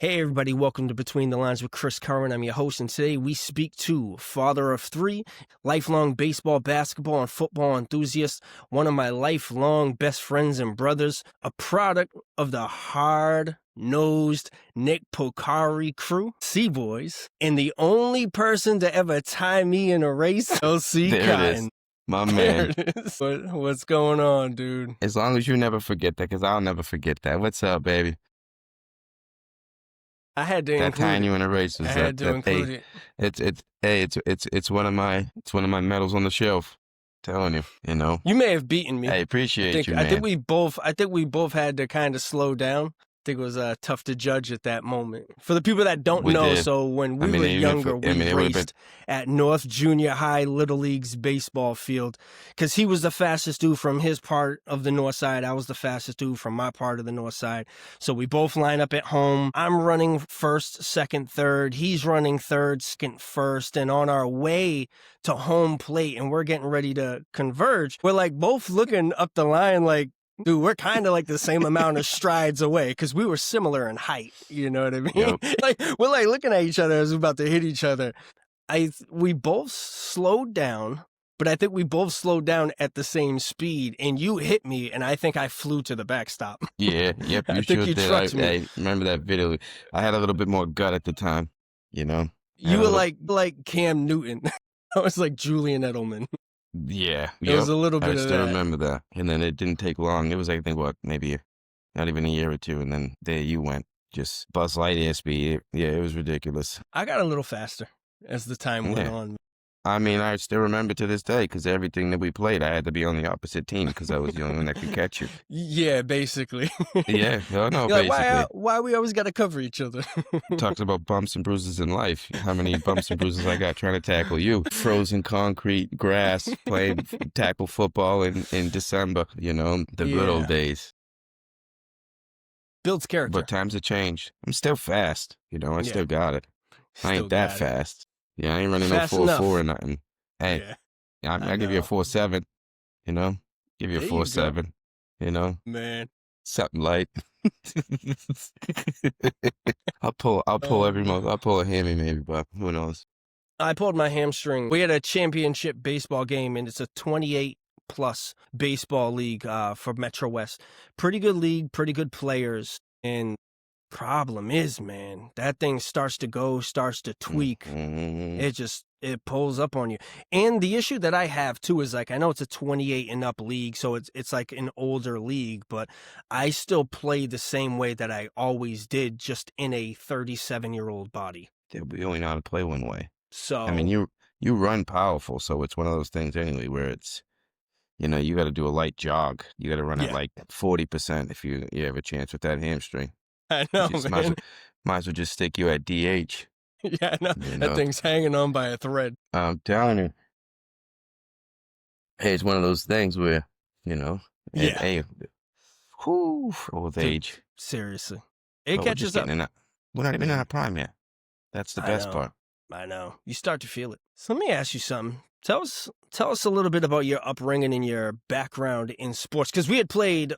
Hey everybody, welcome to Between the Lines with Chris Curran. I'm your host, and today we speak to father of three, lifelong baseball, basketball, and football enthusiast, one of my lifelong best friends and brothers, a product of the hard-nosed Nick Pocari crew, C-Boys, and the only person to ever tie me in a race, LC There Cotten. it is. My man. There it is. What's going on, dude? As long as you never forget that, because I'll never forget that. What's up, baby? I had to That include tying it. you in a race is I had to include it. It's one of my medals on the shelf. Telling you, You may have beaten me. I appreciate you, man. I think we both had to kind of slow down. I think it was tough to judge at that moment. For the people that don't know, did. so when we were younger, we raced at North Junior High Little League's baseball field because he was the fastest dude from his part of the north side. I was the fastest dude from my part of the north side. So we both line up at home. I'm running first, second, third. He's running third, second, first. And on our way to home plate, and we're getting ready to converge, we're like both looking up the line like, dude, we're kind of like the same amount of strides away because we were similar in height. You know what I mean? Yep. We're like looking at each other as we're about to hit each other. We both slowed down, but I think we both slowed down at the same speed. And you hit me, and I think I flew to the backstop. Yeah, yep. I think you trucked me. I remember that video. I had a little bit more gut at the time. You were like Cam Newton. I was like Julian Edelman. Yeah, it was a little bit of that. I still remember that. And then it didn't take long. It was, I think, maybe not even a year or two. And then there you went. Just Buzz Lightyear speed. Yeah, it was ridiculous. I got a little faster as the time went on. I mean, I still remember to this day because everything that we played, I had to be on the opposite team because I was the only one that could catch you. Yeah, basically. Yeah, no, You're basically. Like, why we always got to cover each other? Talks about bumps and bruises in life. How many bumps and bruises I got trying to tackle you? Frozen concrete, grass, playing tackle football in December, the good old days. Builds character. But times have changed. I'm still fast, I still got it. I ain't that fast. Yeah, I ain't running no 4.4 or nothing. Hey, I give you a 4.7, give you a 4.7, Man. Something light. I'll pull every month. I'll pull a hammy maybe, but who knows? I pulled my hamstring. We had a championship baseball game, and it's a 28-plus baseball league for Metro West. Pretty good league, pretty good players, and problem is, man, that thing starts to tweak. It pulls up on you. And the issue that I have too is like, I know it's a 28 and up league, so it's like an older league, but I still play the same way that I always did, just in a 37-year-old body. Yeah, we only know how to play one way. So I mean, you run powerful, so it's one of those things anyway where it's, you got to do a light jog. You got to run at like 40% if you have a chance with that hamstring. I know, man. Might as well just stick you at DH. Yeah, I know. That thing's hanging on by a thread. I'm telling you. Hey, it's one of those things where, hey, old age. Seriously. It catches up. We're not even in our prime yet. That's the best part. I know. You start to feel it. So let me ask you something. Tell us a little bit about your upbringing and your background in sports, because we had played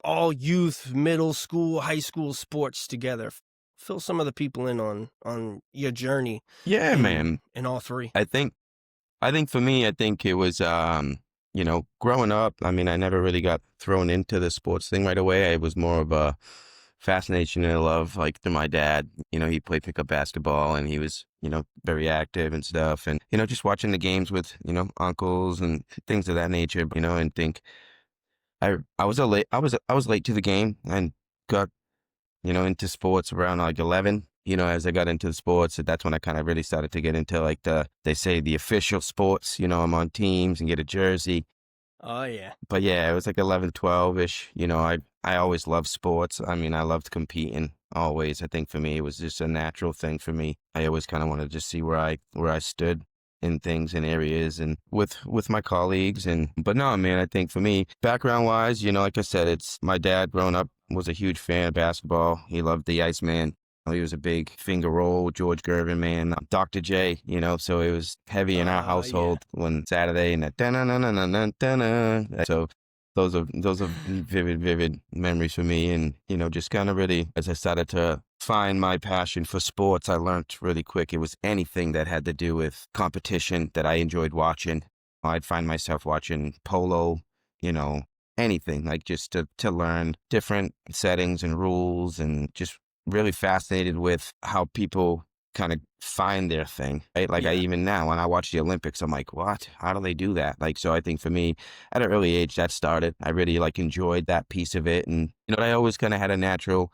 all youth, middle school, high school sports together. Fill some of the people in on your journey. Yeah, man. In all three. I think for me, it was, growing up, I mean, I never really got thrown into the sports thing right away. It was more of a fascination and a love, like through my dad. He played pickup basketball and he was, very active and stuff. And, just watching the games with, uncles and things of that nature, and think, I was late to the game and got, into sports around like 11. As I got into the sports, that's when I kind of really started to get into like they say the official sports. I'm on teams and get a jersey. Oh yeah. But yeah, it was like 11, 12-ish. I always loved sports. I mean, I loved competing always. I think for me, it was just a natural thing for me. I always kind of wanted to just see where I stood in things and areas and with my colleagues. But no, man, I think for me, background wise, like I said, it's my dad growing up was a huge fan of basketball. He loved the Iceman. He was a big finger roll, George Gervin man, Dr. J, so it was heavy in our household when Saturday and that. So those are vivid memories for me. And, just kind of really, as I started to find my passion for sports, I learned really quick it was anything that had to do with competition that I enjoyed watching. I'd find myself watching polo, you know, anything, like just to learn different settings and rules, and just really fascinated with how people kind of find their thing, right? Like I Yeah. even now when I watch the Olympics, I'm like, what? How do they do that? Like, so I think for me, at an early age, that started. I really like enjoyed that piece of it, and I always kind of had a natural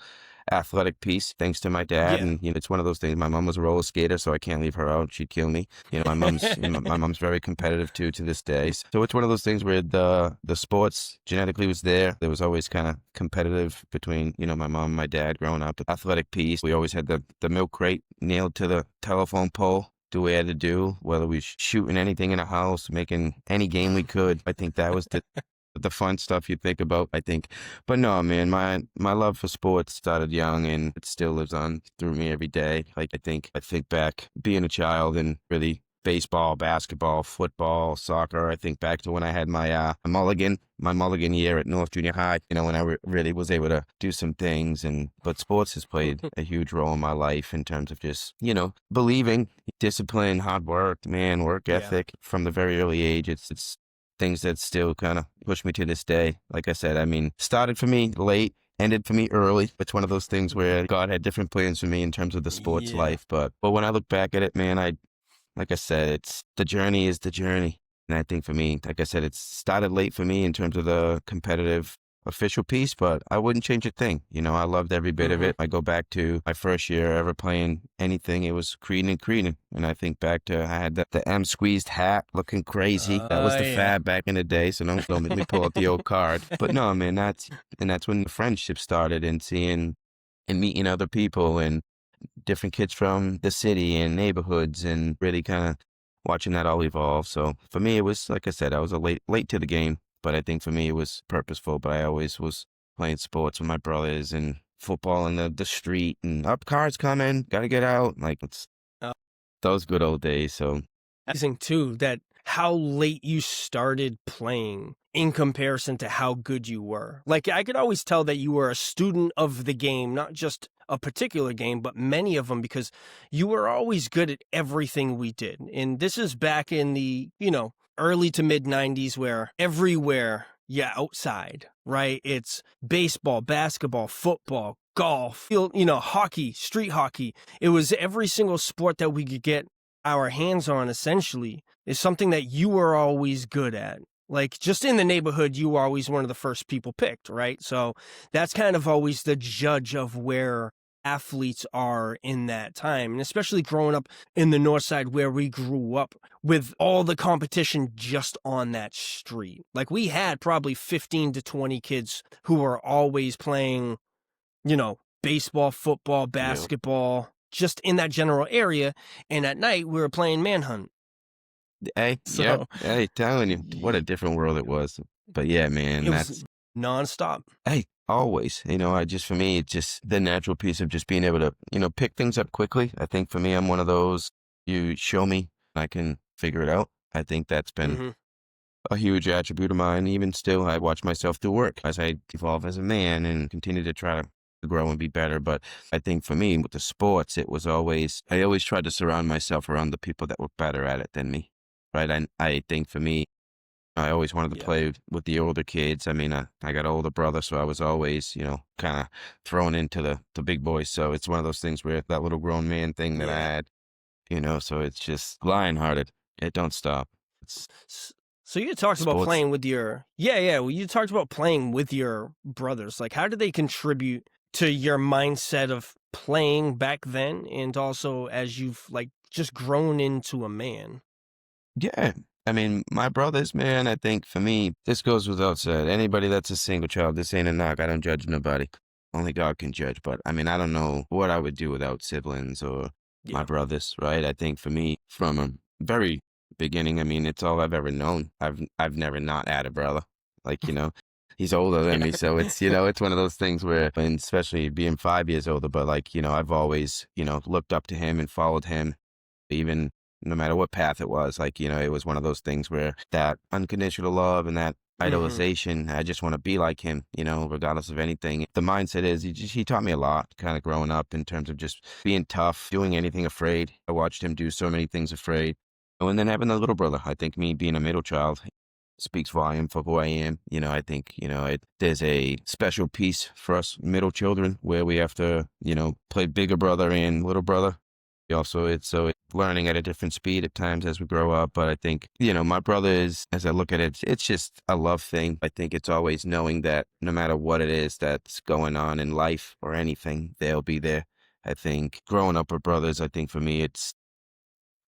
athletic piece thanks to my dad. Yeah. And it's one of those things. My mom was a roller skater, so I can't leave her out. She'd kill me. My mom's very competitive too to this day. So it's one of those things where the sports genetically was there. There was always kind of competitive between my mom and my dad growing up. The athletic piece, we always had the milk crate nailed to the telephone pole. Do what we had to do, whether we shooting anything in a house, making any game we could. I think that was the fun stuff you think about, I think. But no, man, my love for sports started young, and it still lives on through me every day. Like I think back being a child and really baseball, basketball, football, soccer. I think back to when I had my mulligan year at North Junior High, when I really was able to do some things. But sports has played a huge role in my life in terms of just, believing, discipline, hard work, man, work Yeah. ethic from the very early age. It's things that still kind of push me to this day. Like I said, I mean, started for me late, ended for me early. It's one of those things where God had different plans for me in terms of the sports Yeah. life. But when I look back at it, man, like I said, it's the journey is the journey. And I think for me, like I said, it started late for me in terms of the competitive official piece, but I wouldn't change a thing. I loved every bit of Mhm. it. I go back to my first year ever playing anything. It was Creedon and Creedon. And I think back to, I had the M squeezed hat looking crazy. That was the Yeah. fad back in the day. So don't make me pull out the old card. But no, man, that's when the friendship started, and seeing and meeting other people and different kids from the city and neighborhoods, and really kind of watching that all evolve. So for me, it was, like I said, I was a late to the game, but I think for me it was purposeful. But I always was playing sports with my brothers and football in the street, and up cars coming, gotta get out. Like it's Uh, those good old days. So Amazing too that how late you started playing in comparison to how good you were. Like I could always tell that you were a student of the game, not just a particular game, but many of them, because you were always good at everything we did. And this is back in the, early to mid 90s, where everywhere, yeah, outside, right? It's baseball, basketball, football, golf, hockey, street hockey. It was every single sport that we could get our hands on, essentially, is something that you were always good at. Like just in the neighborhood, you were always one of the first people picked, right? So that's kind of always the judge of where athletes are in that time. And especially growing up in the north side where we grew up with all the competition just on that street. Like we had probably 15 to 20 kids who were always playing, baseball, football, yeah, basketball, just in that general area. And at night, we were playing manhunt. hey, yep, So hey, telling you what a different world it was. But yeah, man, it was that's nonstop. hey, always. I just, for me, it's just the natural piece of just being able to, pick things up quickly. I think for me, I'm one of those, you show me, I can figure it out. I think that's been Hmm. a huge attribute of mine. Even still, I watch myself do work as I evolve as a man and continue to try to grow and be better. But I think for me, with the sports, I always tried to surround myself around the people that were better at it than me. Right. I think for me, I always wanted to Yeah. play with the older kids. I mean, I got an older brother, so I was always, kind of thrown into the big boys. So it's one of those things where that little grown man thing that I Yeah. had, so it's just lion-hearted. It don't stop. It's S- So you talked about sports. playing with your, yeah. Well, you talked about playing with your brothers. Like, how did they contribute to your mindset of playing back then, and also as you've like just grown into a man? Yeah. I mean, my brothers, man, I think for me, this goes without said. Anybody that's a single child, this ain't a knock. I don't judge nobody. Only God can judge. But I mean, I don't know what I would do without siblings or my Yeah. brothers, right? I think for me, from a very beginning, I mean, it's all I've ever known. I've never not had a brother. Like, he's older than Yeah. me. So it's, it's one of those things where, and especially being 5 years older, but like, I've always, looked up to him and followed him, even no matter what path it was. Like, it was one of those things where that unconditional love and that Mhm. idolization. I just want to be like him, regardless of anything. The mindset is he taught me a lot kind of growing up in terms of just being tough, doing anything afraid. I watched him do so many things afraid. Oh, and then having a little brother, I think me being a middle child speaks volume for who I am. I think, there's a special piece for us middle children where we have to, play bigger brother and little brother. Also, it's learning at a different speed at times as we grow up. But I think, my brother is, as I look at it, it's just a love thing. I think it's always knowing that no matter what it is that's going on in life or anything, they'll be there. I think growing up with brothers, I think for me,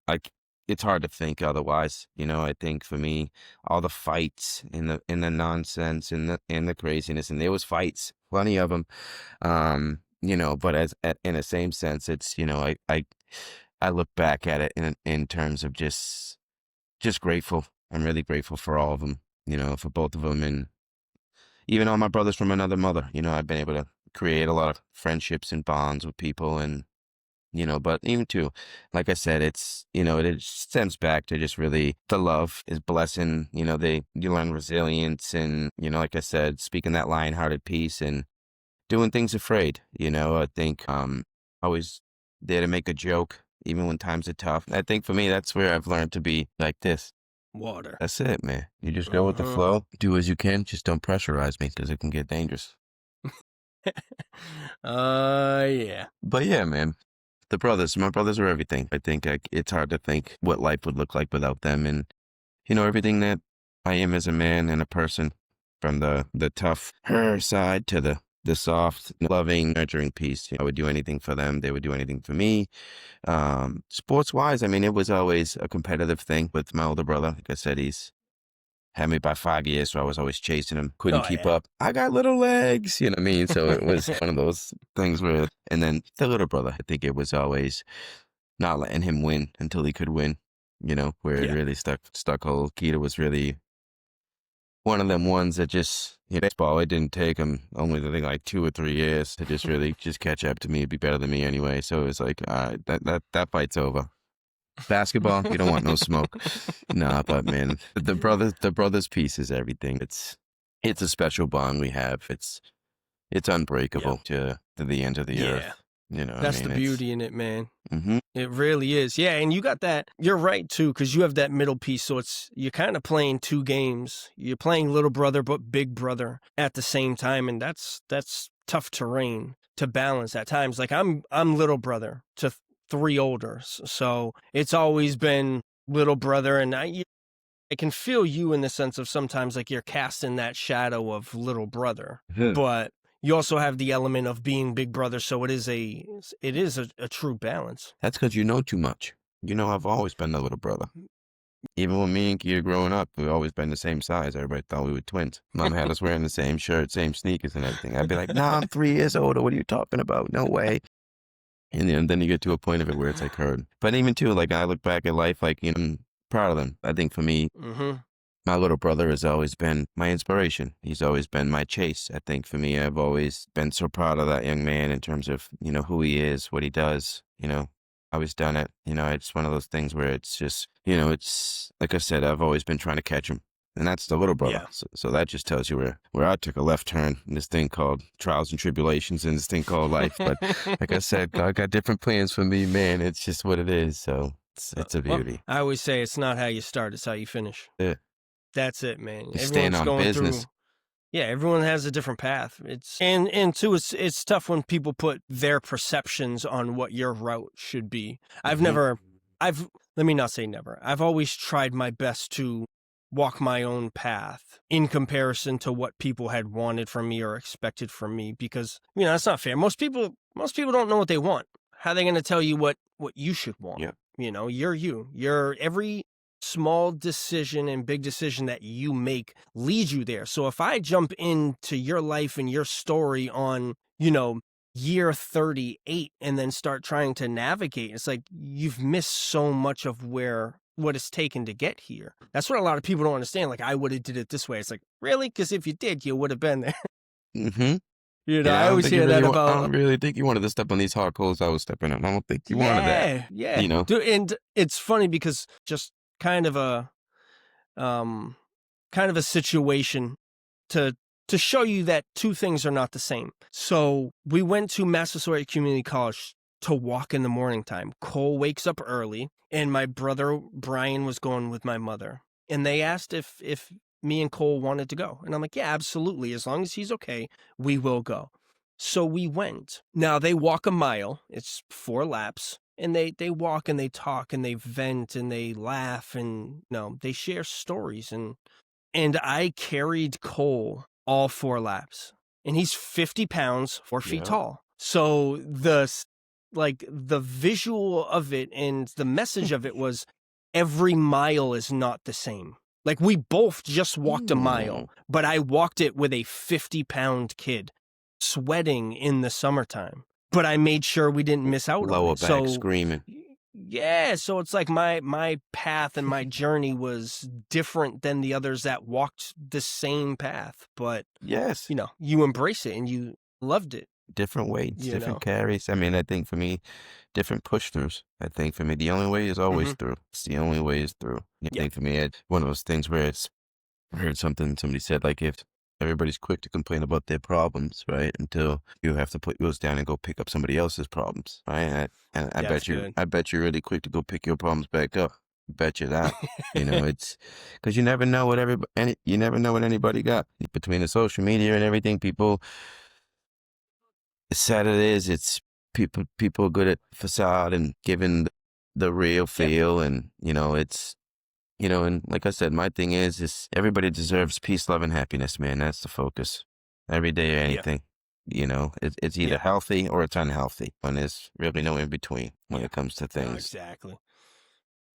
like it's hard to think otherwise. I think for me, all the fights and the nonsense and the craziness, and there was fights, plenty of them. But in the same sense, it's I look back at it in terms of just grateful. I'm really grateful for all of them. For both of them, and even all my brothers from another mother. I've been able to create a lot of friendships and bonds with people, and but even too, like I said, it stems back to just really the love is blessing. You learn resilience and, like I said, speaking that lion-hearted piece and doing things afraid. I think, always there to make a joke, even when times are tough. I think for me, that's where I've learned to be like this. Water. That's it, man. You just go with the Mhm. flow, do as you can, just don't pressurize me because it can get dangerous. Yeah. But yeah, man. My brothers are everything. I think it's hard to think what life would look like without them. And, everything that I am as a man and a person, from the tough side to the soft, loving, nurturing piece. I would do anything for them. They would do anything for me. Sports wise, I mean, it was always a competitive thing with my older brother. Like I said, he's had me by 5 years, so I was always chasing him. Couldn't Oh, keep yeah. up. I got little legs, you know what I mean? So it was one of those things where, and then the little brother, I think it was always not letting him win until he could win, where it Yeah. really stuck hold. Keita was really one of them ones that just, baseball, it didn't take him only, I think, like 2 or 3 years to just really just catch up to me, be better than me anyway. So it was like, all right, that fight's over. Basketball, you don't want no smoke. Nah, but man, the brothers piece is everything. It's a special bond we have. It's Yeah. unbreakable to the end of the Yeah. earth. You know what I That's the mean? It's beauty in it, man. hmm It really is. Yeah, and you got that. You're right too, because you have that middle piece. So you're kind of playing two games. You're playing little brother but big brother at the same time, and that's tough terrain to balance at times. Like I'm little brother to three older, so it's always been little brother, and I can feel you in the sense of sometimes like you're casting that shadow of little brother, but you also have the element of being big brother. So it is a true balance. That's because you know too much. I've always been the little brother. Even when me and Keita growing up, we've always been the same size. Everybody thought we were twins. Mom had us wearing the same shirt, same sneakers and everything. I'd be like, nah, I'm 3 years older. What are you talking about? No way. And then you get to a point of it where it's like hard. But even too, like I look back at life, like, I'm proud of them. I think for me, Mm-hmm. my little brother has always been my inspiration. He's always been my chase. I think for me, I've always been so proud of that young man in terms of, who he is, what he does, always done it. It's one of those things where it's just, it's like I said, I've always been trying to catch him. And that's the little brother. Yeah. So that just tells you where I took a left turn in this thing called trials and tribulations and this thing called life. But like I said, God got different plans for me, man. It's just what it is. So it's a Well, beauty. I always say it's not how you start, it's how you finish. Yeah. That's it, man. Just staying Everyone's on going business. through. Yeah, everyone has a different path. And too, it's tough when people put their perceptions on what your route should be. Mhm. Let me not say never. I've always tried my best to walk my own path in comparison to what people had wanted from me or expected from me, because that's not fair. Most people don't know what they want. How are they going to tell you what you should want? Yeah. You're you. You're every small decision and big decision that you make leads you there. So if I jump into your life and your story on, year 38 and then start trying to navigate, it's like you've missed so much of what it's taken to get here. That's what a lot of people don't understand. Like, I would have did it this way. It's like, really? Because if you did, you would have been there. hmm I always hear that I about. don't really think you wanted to step on these hard coals I was stepping on. I don't think you wanted that. Yeah. Dude, and it's funny because just kind of a kind of a situation to show you that two things are not the same. So we went to Massasoit Community College to walk in the morning time. Cole wakes up early, and my brother Brian was going with my mother. And they asked if me and Cole wanted to go. And I'm like, yeah, absolutely. As long as he's okay, we will go. So we went. Now they walk a mile. It's 4 laps. And they walk and they talk and they vent and they laugh and they share stories. And I carried Cole all 4 laps. And he's 50 pounds, 4 feet tall. So the visual of it and the message of it was every mile is not the same. Like, we both just walked a mile, but I walked it with a 50-pound kid sweating in the summertime. But I made sure we didn't miss out on it. Lower back screaming. Yeah, so it's like my path and my journey was different than the others that walked the same path. But, yes, you embrace it and you loved it. Different weights, different carries. I mean, I think for me, different push-throughs. I think for me, the only way is always through. It's the only way is through. I think for me, it's one of those things where I heard somebody said, like, if everybody's quick to complain about their problems, right, until you have to put yours down and go pick up somebody else's problems, right? And I bet you're really quick to go pick your problems back up. Bet you that. It's because you never know what anybody got between the social media and everything. People. As sad it is, it's people are good at facade and giving the real feel, and it's and like I said, my thing is everybody deserves peace, love, and happiness, man. That's the focus. Every day or anything. It's either healthy or it's unhealthy, and there's really no in between when it comes to things. Exactly.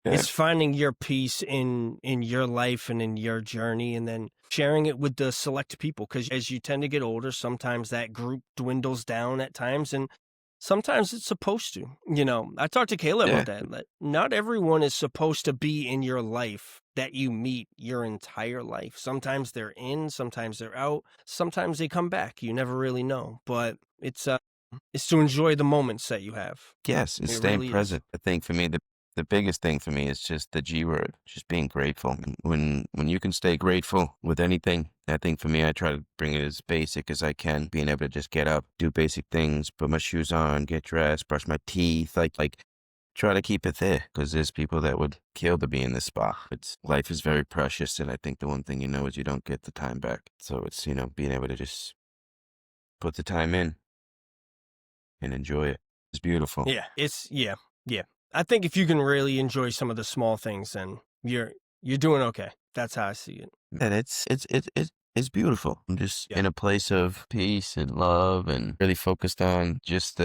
Yeah. It's finding your peace in your life and in your journey, and then sharing it with the select people. Because as you tend to get older, sometimes that group dwindles down at times, and sometimes it's supposed to. I talked to Kayla about that not everyone is supposed to be in your life that you meet your entire life. Sometimes they're in, sometimes they're out, sometimes they come back. You never really know. But it's to enjoy the moments that you have. Yes, it's staying really present. I think for me, the biggest thing for me is just the G word, just being grateful. When you can stay grateful with anything, I think for me, I try to bring it as basic as I can, being able to just get up, do basic things, put my shoes on, get dressed, brush my teeth, like try to keep it there, because there's people that would kill to be in this spot. Life is very precious, and I think the one thing is you don't get the time back. So it's, being able to just put the time in and enjoy it. It's beautiful. Yeah, I think if you can really enjoy some of the small things, then you're doing okay. That's how I see it. And it's beautiful. I'm just in a place of peace and love, and really focused on just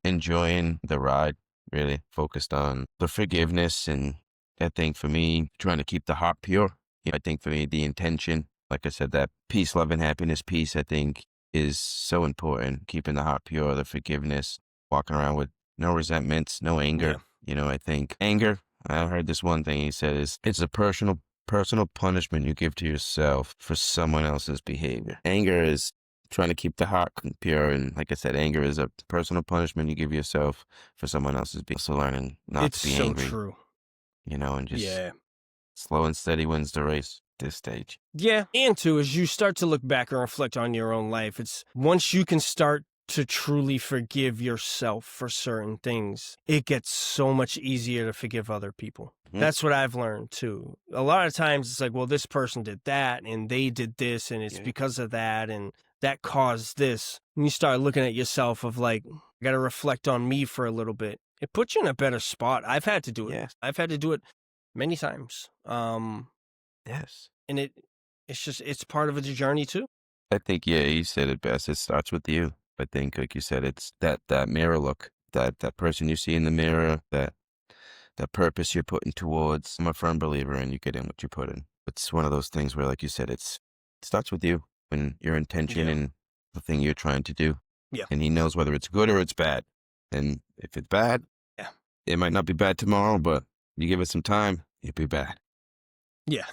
enjoying the ride, really focused on the forgiveness. And I think for me, trying to keep the heart pure. I think for me, the intention, like I said, that peace, love, and happiness piece, I think is so important. Keeping the heart pure, the forgiveness, walking around with no resentments, no anger. I think anger, I heard this one thing he said, it's a personal punishment you give to yourself for someone else's behavior. Anger is trying to keep the heart pure. And like I said, anger is a personal punishment you give yourself for someone else's behavior. So learning not to be angry. It's so true. And just slow and steady wins the race at this stage. Yeah. And too, as you start to look back and reflect on your own life, it's once you can start to truly forgive yourself for certain things, it gets so much easier to forgive other people. That's what I've learned too. A lot of times it's like, well, this person did that and they did this and it's because of that and that caused this. And you start looking at yourself of like, I got to reflect on me for a little bit. It puts you in a better spot. I've had to do it. Yes. I've had to do it many times. Yes. And it's part of the journey too. I think, you said it best. It starts with you. I think, like you said, it's that mirror look, that person you see in the mirror, that purpose you're putting towards. I'm a firm believer in you get in what you put in. It's one of those things where, like you said, it starts with you and your intention and the thing you're trying to do. Yeah. And he knows whether it's good or it's bad. And if it's bad, it might not be bad tomorrow, but you give it some time, it'll be bad. Yeah.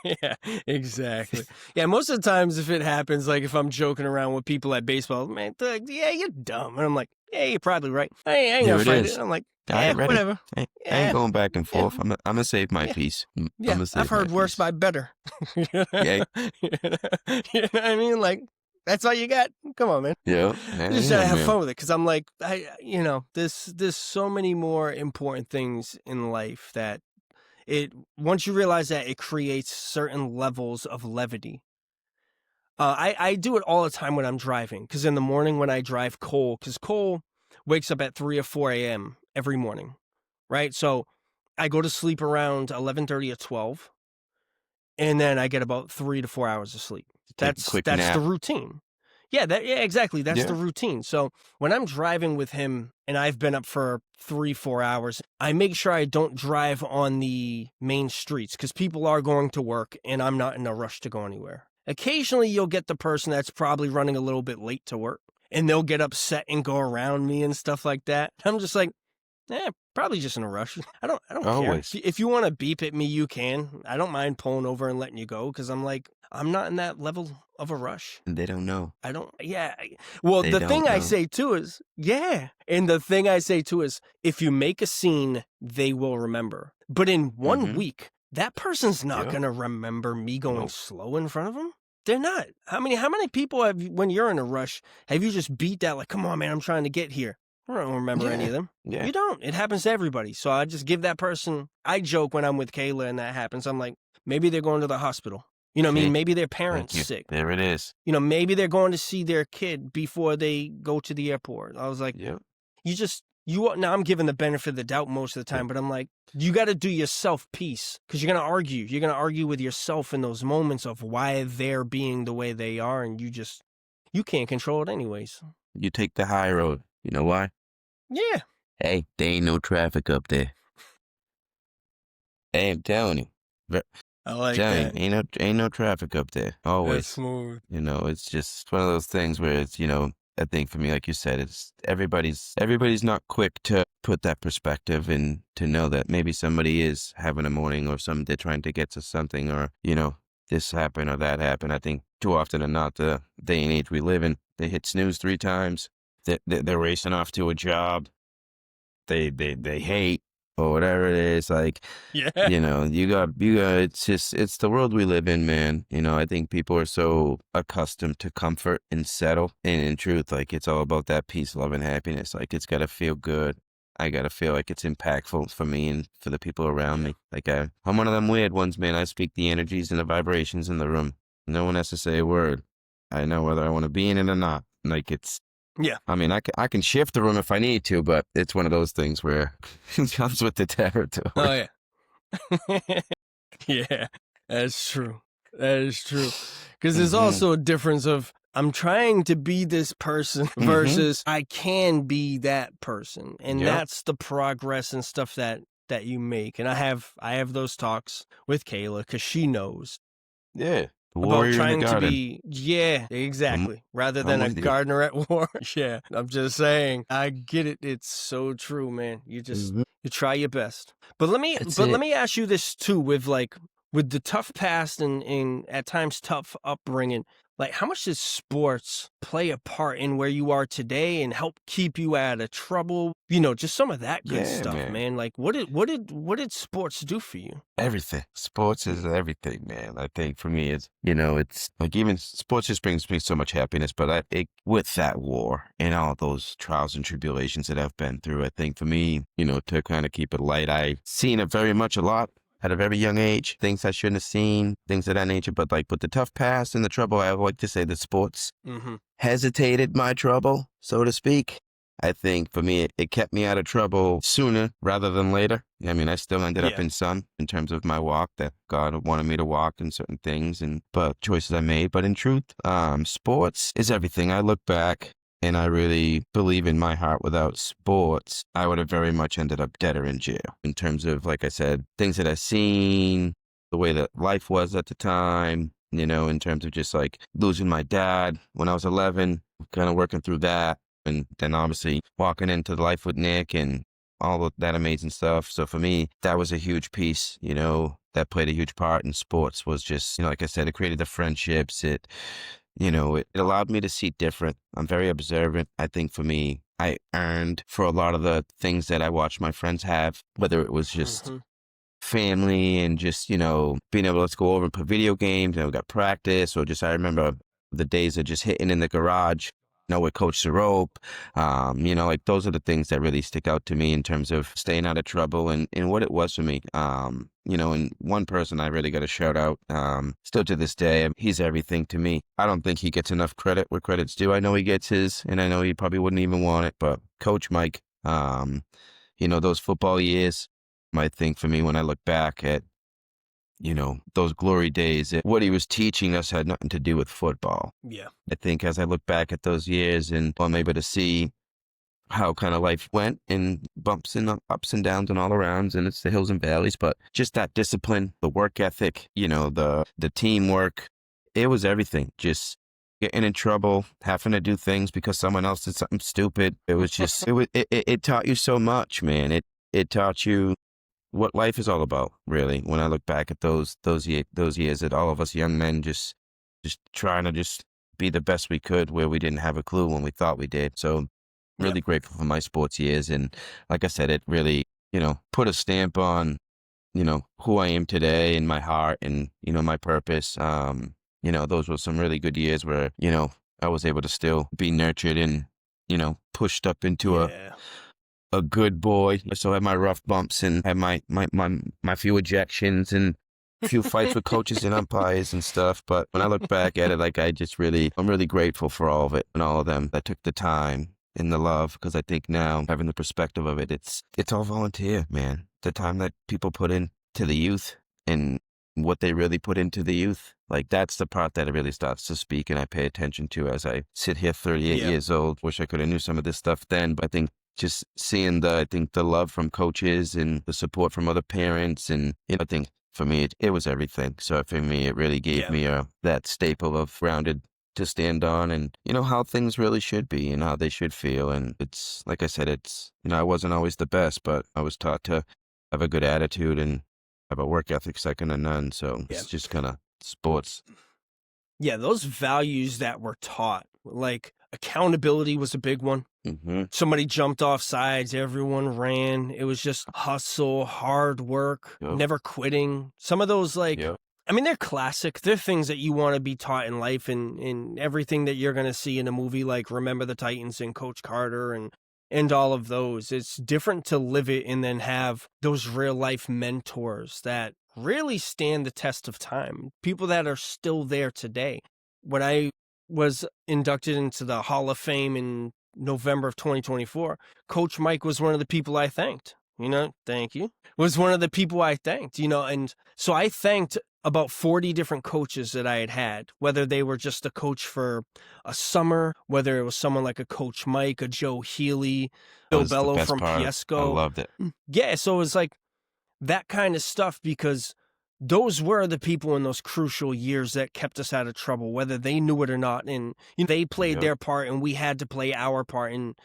Yeah, exactly. Yeah, most of the times if it happens, like if I'm joking around with people at baseball, man, they're like, yeah, you're dumb. And I'm like, yeah, you're probably right. I ain't There gonna it fight it. is. I'm like, I yeah, ain't ready. whatever. I ain't Yeah, going back and yeah, forth. I'm gonna save my yeah, piece. I'm yeah. gonna I've save my heard worse piece. by better. You know Yeah, what I mean? Like, that's all you got? Come on, man. yeah, Just yeah, trying to have man. fun with it because I'm like, there's so many more important things in life that once you realize that it creates certain levels of levity. I do it all the time when I'm driving because in the morning when I drive Cole, because Cole wakes up at 3 or 4 a.m. every morning, right? So I go to sleep around 11:30 or 12, and then I get about 3 to 4 hours of sleep. Take a quick That's the nap. routine. Yeah, exactly. That's the Yeah. routine. So when I'm driving with him and I've been up for 3, 4 hours, I make sure I don't drive on the main streets because people are going to work and I'm not in a rush to go anywhere. Occasionally you'll get the person that's probably running a little bit late to work and they'll get upset and go around me and stuff like that. I'm just like, probably just in a rush. I don't care. Always. If you want to beep at me, you can. I don't mind pulling over and letting you go because I'm like, I'm not in that level of a rush. And they don't know. I don't, yeah. Well, They the don't thing I know. say too is, yeah. And the thing I say too is, if you make a scene, they will remember. But in 1 Mm-hmm. week, that person's not Yep. going to remember me going Nope. slow in front of them. They're not. How many people have, when you're in a rush, have you just beat that, like, come on, man, I'm trying to get here? I don't remember any Yeah. of them. Yeah. You don't. It happens to everybody. So I just give that person, I joke when I'm with Kayla and that happens. I'm like, maybe they're going to the hospital. You know what I mean? See? Maybe their Thank parents you. sick. There it is. You know, maybe they're going to see their kid before they go to the airport. I was like, Yep. now I'm giving the benefit of the doubt most of the time, but I'm like, you got to do yourself peace because you're going to argue. You're going to argue with yourself in those moments of why they're being the way they are. And you can't control it anyways. You take the high road. You know why? Yeah. Hey, there ain't no traffic up there. Hey, I'm telling you. I like Telling that. you, ain't no traffic up there. That's Always. smooth. You know, it's just one of those things where it's, I think for me, like you said, it's everybody's not quick to put that perspective and to know that maybe somebody is having a morning or they're trying to get to something or, this happened or that happened. I think too often than not, the day and age we live in, they hit snooze 3 times. They're racing off to a job they hate or whatever it is. Like, Yeah. you got, it's the world we live in, man. I think people are so accustomed to comfort and settle. And in truth, like, it's all about that peace, love, and happiness. Like, it's got to feel good. I got to feel like it's impactful for me and for the people around me. Like, I'm one of them weird ones, man. I speak the energies and the vibrations in the room. No one has to say a word. I know whether I want to be in it or not. Like, Yeah. I mean, I can shift the room if I need to, but it's one of those things where it comes with the territory. Oh, yeah. Yeah, that's true. That is true. Because there's also a difference of I'm trying to be this person versus I can be that person. And Yep. that's the progress and stuff that you make. And I have those talks with Kayla because she knows. Yeah. The About warrior in trying the to garden. be, yeah, exactly. Rather than a with you. gardener at war. Yeah, I'm just saying. I get it. It's so true, man. You just you try your best. But let me let me ask you this too, with the tough past and at times tough upbringing. Like, how much does sports play a part in where you are today and help keep you out of trouble? Just some of that good stuff, man. Like, what did sports do for you? Everything. Sports is everything, man. I think for me, it's like even sports just brings me so much happiness. But with that war and all those trials and tribulations that I've been through, I think for me, to kind of keep it light, I've seen it very much a lot. At a very young age, things I shouldn't have seen, things of that nature. But like with the tough past and the trouble, I like to say that sports hesitated my trouble, so to speak. I think for me, it kept me out of trouble sooner rather than later. I mean, I still ended up in some in terms of my walk that God wanted me to walk in certain things but choices I made. But in truth, sports is everything. I look back and I really believe in my heart without sports, I would have very much ended up dead or in jail in terms of, like I said, things that I've seen, the way that life was at the time, in terms of just like losing my dad when I was 11, kind of working through that. And then obviously walking into life with Nick and all of that amazing stuff. So for me, that was a huge piece, that that played a huge part in sports was just, like I said, it created the friendships. It allowed me to see different. I'm very observant. I think for me, I earned for a lot of the things that I watched my friends have, whether it was just Hmm. family and just, being able to let's go over and play video games and we got practice, or just I remember the days of just hitting in the garage, with Coach Serope. Like those are the things that really stick out to me in terms of staying out of trouble and what it was for me. And one person I really got to shout out, still to this day, he's everything to me. I don't think he gets enough credit where credit's due. I know he gets his, and I know he probably wouldn't even want it, but Coach Mike, those football years, I think for me, when I look back at, those glory days, what he was teaching us had nothing to do with football. Yeah. I think as I look back at those years and I'm able to see how kind of life went and bumps and ups and downs and all arounds, and it's the hills and valleys, but just that discipline, the work ethic, the teamwork, it was everything. Just getting in trouble, having to do things because someone else did something stupid. It was just, it taught you so much, man. It taught you what life is all about, really. When I look back at those years, that all of us young men just trying to just be the best we could, where we didn't have a clue when we thought we did. So Yep. really grateful for my sports years, and like I said, it really put a stamp on who I am today and my heart and my purpose. Those were some really good years where I was able to still be nurtured and pushed up into Yeah. a good boy. I still had my rough bumps and had my few ejections and a few fights with coaches and umpires and stuff. But when I look back at it, like I'm really grateful for all of it and all of them that took the time and the love, because I think now, having the perspective of it, it's all volunteer, man. The time that people put into the youth and what they really put into the youth, like that's the part that it really starts to speak and I pay attention to as I sit here 38 Yeah. years old. Wish I could have knew some of this stuff then, but I think just seeing the love from coaches and the support from other parents, and I think for me it was everything. So for me, it really gave Yeah. me that staple of grounded to stand on, and how things really should be and how they should feel. And it's like I said, it's I wasn't always the best, but I was taught to have a good attitude and have a work ethic second to none. So Yeah. it's just kind of sports. Yeah. Those values that were taught, like accountability was a big one. Mm-hmm. Somebody jumped off sides, everyone ran. It was just hustle, hard work, Yep. never quitting. Some of those, like, Yep. I mean, they're classic. They're things that you want to be taught in life, and everything that you're going to see in a movie like Remember the Titans and Coach Carter and all of those. It's different to live it and then have those real life mentors that really stand the test of time. People that are still there today. When I was inducted into the Hall of Fame in November of 2024, Coach Mike was one of the people I thanked. Thank you. Was one of the people I thanked, and so I thanked about 40 different coaches that I had, whether they were just a coach for a summer, whether it was someone like a Coach Mike, a Joe Healy, That Bill was the Bello best from part. I Piesco. loved it. Yeah, so it was like that kind of stuff, because those were the people in those crucial years that kept us out of trouble, whether they knew it or not. And they played Yep. their part, and we had to play our part in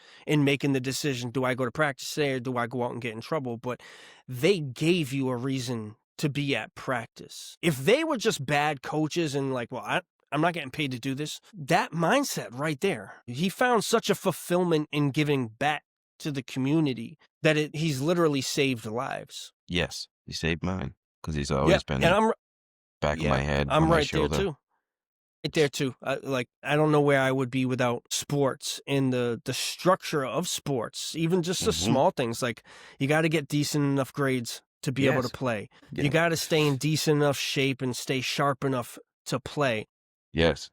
making the decision. Do I go to practice today or do I go out and get in trouble? But they gave you a reason to be at practice. If they were just bad coaches and like, well, I'm not getting paid to do this, that mindset right there, he found such a fulfillment in giving back to the community that he's literally saved lives. Yes, he saved mine because he's always been And I'm back of my head, I'm on my right there shoulder. too. Right there too. I don't know where I would be without sports and the structure of sports. Even just the Mhm. small things, like you got to get decent enough grades to be able to Yes. play. Yeah. You got to stay in decent enough shape and stay sharp enough to play. Yes.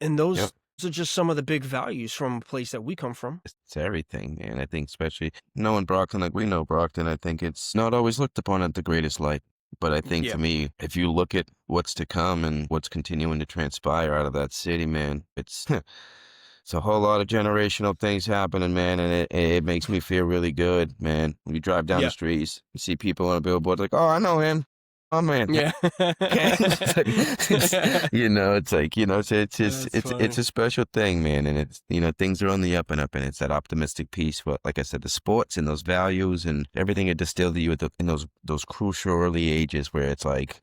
And those Yep. are just some of the big values from a place that we come from. It's everything. And I think especially knowing Brockton like we know Brockton, I think it's not always looked upon at the greatest light. But I think Yeah. for me, if you look at what's to come and what's continuing to transpire out of that city, man, it's it's a whole lot of generational things happening, man, and it makes me feel really good, man. When you drive down Yeah. the streets, you see people on a billboard like, oh, I know him. Oh man, Yeah. okay. That's It's funny. a special thing, man. And it's, things are on the up and up, and it's that optimistic piece. But like I said, the sports and those values and everything are distilled to you in those crucial early ages where it's like,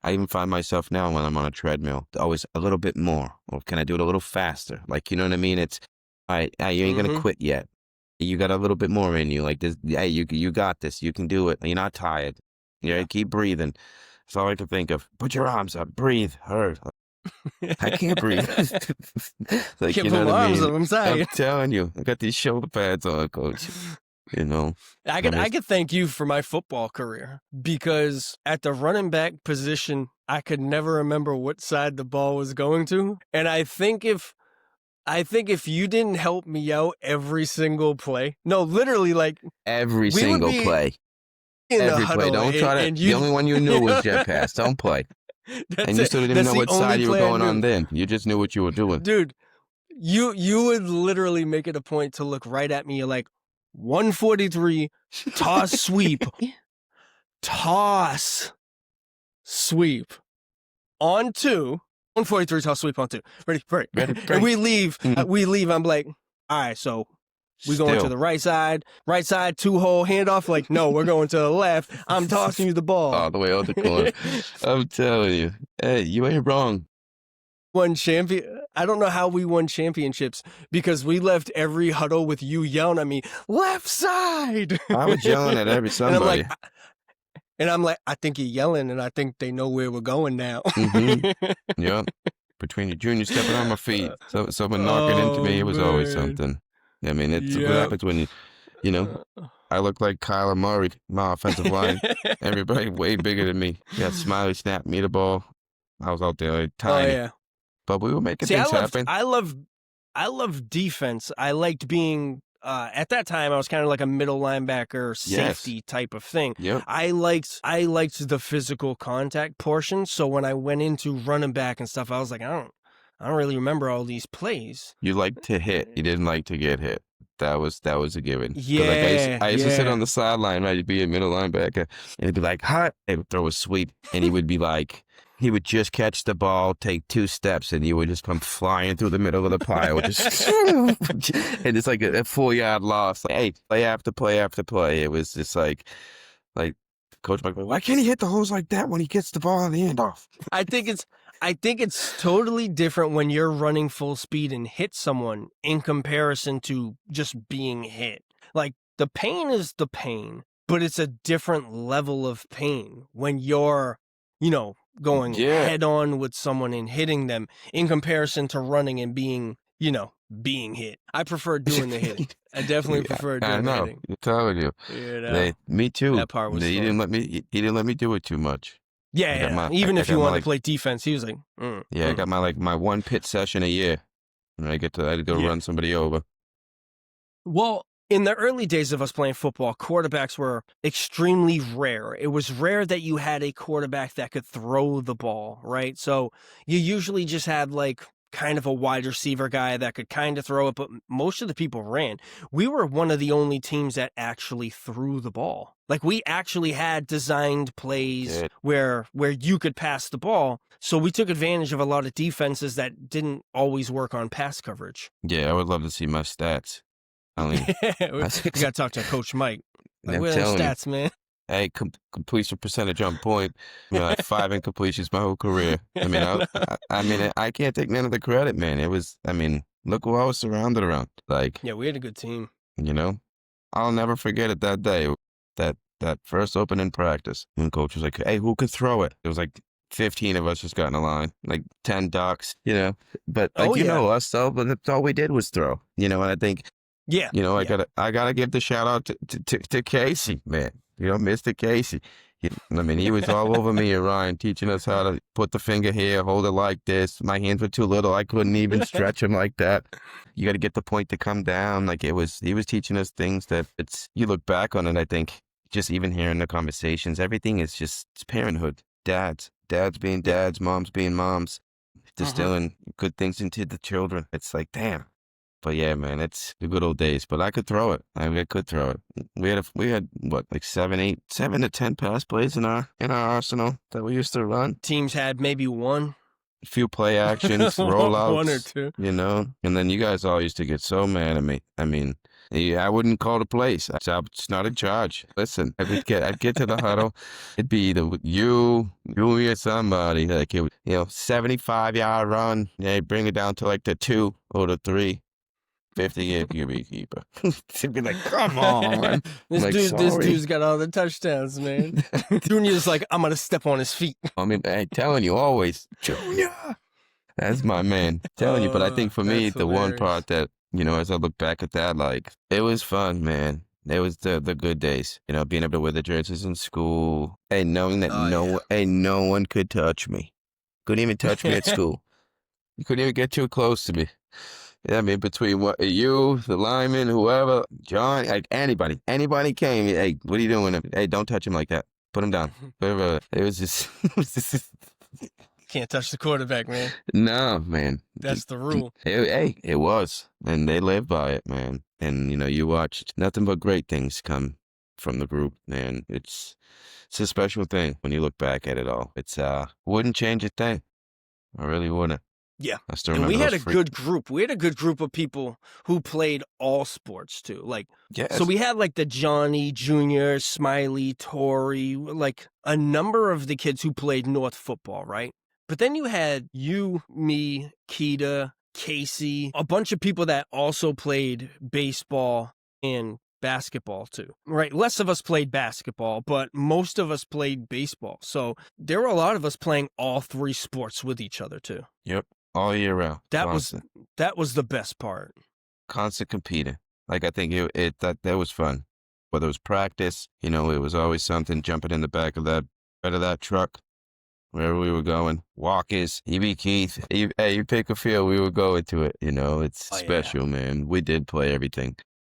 I even find myself now when I'm on a treadmill, always a little bit more. Or can I do it a little faster? Like, you know what I mean? It's, all right, you ain't gonna Mhm. quit yet. You got a little bit more in you. Like this, hey, you got this. You can do it. You're not tired. Yeah, Yeah. keep breathing. That's all I can think of. Put your arms up. Breathe. Hurt. I can't breathe. Like, Can't you know put what I my arms mean? up, I'm I'm tired. telling you, I got these shoulder pads on, coach. You know, I I could mean, I could thank you for my football career because at the running back position, I could never remember what side the ball was going to. And I think if you didn't help me out every single play, no, literally, like every we would single be play, in the every play. huddle Don't try to. and The you only one you knew was jet pass. Don't play. that's And you it. still didn't even That's know the what only side you were play I going on knew. then. You just knew what you were doing. Dude, you would literally make it a point to look right at me. You're like 143 toss sweep, toss sweep on two. 143 toss sweep on two. Ready, ready. Ready, And break. we leave. Mhm. We leave. I'm like, all right, so we going to Still the right side, two-hole handoff. Like, no, we're going to the left. I'm tossing you the ball. all the way out the corner. I'm telling you, hey, you ain't wrong. Won champion. I don't know how we won championships because we left every huddle with you yelling at me, left side. I was yelling at every and I'm like, somebody. I think you're yelling, and I think they know where we're going now. Yep. Between your junior stepping on my feet, someone knocking into Oh me, it was always man. something. I mean, it's what Yep. happens when you know, I look like Kyler Murray, my offensive line. Everybody way bigger than me. Yeah, Smiley snapped me the ball. I was out there like, Oh tiny, yeah. but we were making See, things happen. I loved defense. I liked being at that time I was kind of like a middle linebacker safety type of thing. Yep. I liked the physical contact portion. So when I went into running back and stuff, I was like, I don't really remember all these plays. You like to hit. You didn't like to get hit. That was a given. 'Cause, like Yeah, I used to sit yeah. on the sideline, right? He'd be a middle linebacker, and he'd be like, "Hot!" He would throw a sweep, and he would be like, he would just catch the ball, take 2 steps, and you would just come flying through the middle of the pile, just and it's like a 4-yard loss. Like, hey, play after play after play. It was just like Coach Mike, why can't he hit the hose like that when he gets the ball on the handoff? I think it's totally different when you're running full speed and hit someone in comparison to just being hit. Like the pain is the pain, but it's a different level of pain when you're, going Yeah. head on with someone and hitting them in comparison to running and being, being hit. I prefer doing the hitting. I definitely prefer I doing the know. hitting. I'm telling you. Me too. That part was He fun. didn't let me. He didn't let me do it too much. Yeah, even if I you got my, wanted to play defense, he was like, I got my 1 pit session a year, and I had to go run somebody over. Well, in the early days of us playing football, quarterbacks were extremely rare. It was rare that you had a quarterback that could throw the ball, right? So you usually just had like kind of a wide receiver guy that could kind of throw it, but most of the people ran. We were one of the only teams that actually threw the ball. Like we actually had designed plays where you could pass the ball. So we took advantage of a lot of defenses that didn't always work on pass coverage. Yeah, I would love to see my stats. I mean, we got to talk to Coach Mike. Like, I'm where are the telling you. stats, man? Hey, completion percentage on point. Like 5 incompletions my whole career. I mean, I can't take none of the credit, man. It was, look who I was surrounded around. Like, Yeah, we had a good team. I'll never forget it that day. That first opening practice. And coach was like, hey, who could throw it? It was like 15 of us just got in a line, like 10 ducks, But us, so but that's all we did was throw, and I think, I gotta give the shout out to Casey, man. Mr. Casey. He was all over me and Ryan, teaching us how to put the finger here, hold it like this. My hands were too little. I couldn't even stretch them like that. You got to get the point to come down. Like he was teaching us things that you look back on it, I think, just even hearing the conversations, everything is just it's parenthood. Dads being dads, moms being moms, distilling good things into the children. It's like, damn, But yeah, man, it's the good old days. But I could throw it. I could throw it. We had what, like 7 to 10 pass plays in our arsenal that we used to run. Teams had maybe one. A few play actions, One or rollouts, two. And then you guys all used to get so mad at me. I mean, I wouldn't call the plays. It's not in charge. Listen, I'd get to the huddle. It'd be either you or somebody. Like, 75-yard run. Yeah, bring it down to like the 2 or the 3. 50 QB keeper. She'd be like, come on. This dude's got all the touchdowns, man. Junior's like, I'm going to step on his feet. I mean, I'm telling you always, Junior. That's my man. Telling you. But I think for me, the one part that, as I look back at that, like, it was fun, man. It was the good days, being able to wear the jerseys in school and knowing that no one could touch me. Couldn't even touch me at school. You couldn't even get too close to me. Yeah, I mean, between you, the lineman, whoever, John, like anybody came. Hey, what are you doing? Hey, don't touch him like that. Put him down. It was just. Can't touch the quarterback, man. No, man. That's the rule. It was, and they lived by it, man. And you watched nothing but great things come from the group, and it's a special thing when you look back at it all. It's wouldn't change a thing. I really wouldn't. Yeah, I still and remember we had a good group. We had a good group of people who played all sports too. Like, yes. So we had like the Johnny, Junior, Smiley, Tori, like a number of the kids who played North football, right? But then you had you, me, Keita, Casey, a bunch of people that also played baseball and basketball too, right? Less of us played basketball, but most of us played baseball. So there were a lot of us playing all 3 sports with each other too. Yep. All year round. That was the best part. Constant competing. Like, I think that was fun. Whether it was practice, it was always something, jumping in the back of that truck, wherever we were going. Walkers, EB Keith, you pick a field, we would go into it. It's special, man. We did play everything.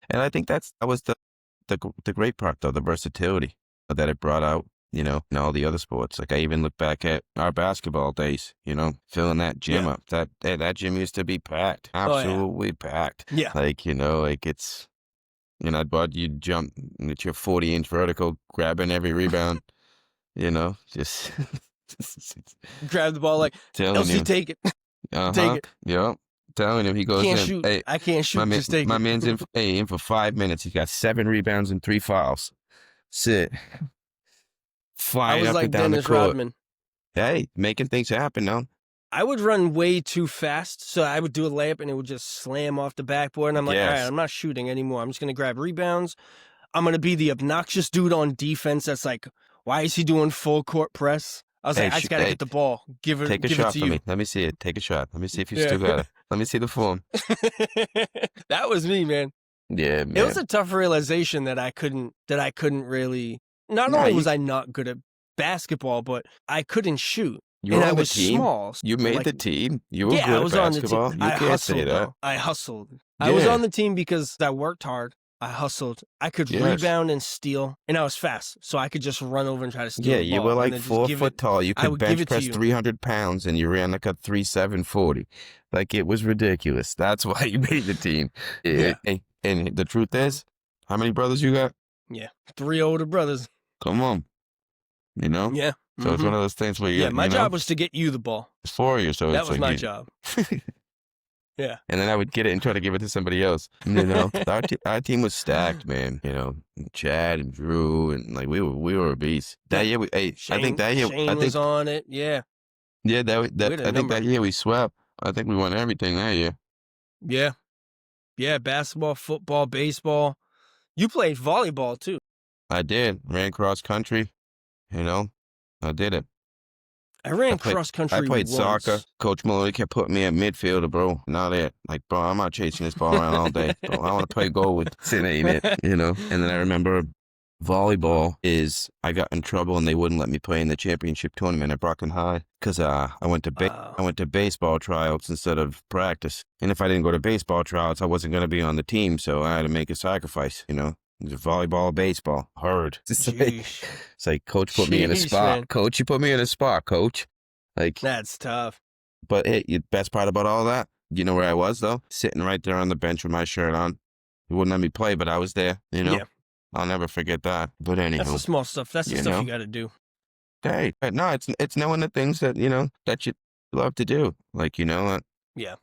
And I think that was the great part, though, the versatility that it brought out. In all the other sports. Like, I even look back at our basketball days, filling that gym up. That gym used to be packed. Absolutely packed. Yeah. Like, like it's, but you jump with your 40-inch vertical, grabbing every rebound, just grab the ball like, LC, take it. Take it. Yep. Telling him, he goes can't in. Shoot. Hey, I can't shoot. Just take my it. man's in for 5 minutes. He's got 7 rebounds and 3 fouls. Sit. Flying I was up like and down Dennis the court. Rodman. Hey, making things happen now. I would run way too fast, so I would do a layup and it would just slam off the backboard. And I'm like, all right, I'm not shooting anymore. I'm just going to grab rebounds. I'm going to be the obnoxious dude on defense that's like, why is he doing full court press? I was like, I just got to get the ball. Take a shot for me. Let me see it. Take a shot. Let me see if you still got it. Let me see the form. That was me, man. Yeah, man. It was a tough realization that I couldn't really. Not only was I not good at basketball, but I couldn't shoot. And I was small. You made the team. You were good at basketball. You can't say that. I hustled. I was on the team because I worked hard. I hustled. I could rebound and steal, and I was fast, so I could just run over and try to steal the ball. You were like 4 foot tall. You could bench press 300 pounds, and you ran like a 3.7 40. Like, it was ridiculous. That's why you made the team. And the truth is, how many brothers you got? Yeah, 3 older brothers. Come on. Yeah. So it's one of those things where my job was to get you the ball. It's for you, so that was my job. Yeah. And then I would get it and try to give it to somebody else. Our team was stacked, man. Chad and Drew, and like we were a beast. That year, I think that year Shane was on it. Yeah. Yeah, I think that year we swept. I think we won everything that year. Yeah. Yeah, basketball, football, baseball. You played volleyball too. I did. Ran cross country. I did it. I ran cross country. I played once. soccer. Coach Maloney kept putting me at midfielder, bro. Not it. Like, bro, I'm not chasing this ball around all day. Bro, I want to play goal with it, ain't it? And then I remember volleyball I got in trouble and they wouldn't let me play in the championship tournament at Brockton High because I went to baseball tryouts instead of practice. And if I didn't go to baseball tryouts, I wasn't going to be on the team, so I had to make a sacrifice. It was volleyball, baseball, hard. It's like, coach put me in a spot. Man. Coach, you put me in a spot, coach. Like, that's tough. But hey, the best part about all that, You know where I was though? Sitting right there on the bench with my shirt on. He wouldn't let me play, but I was there, you know? Yeah. I'll never forget that. But That's the anywho, small stuff. That's the you stuff you know, got to do. hey, but no, it's knowing the things that, you know, that you love to do. Like, you know, Yeah.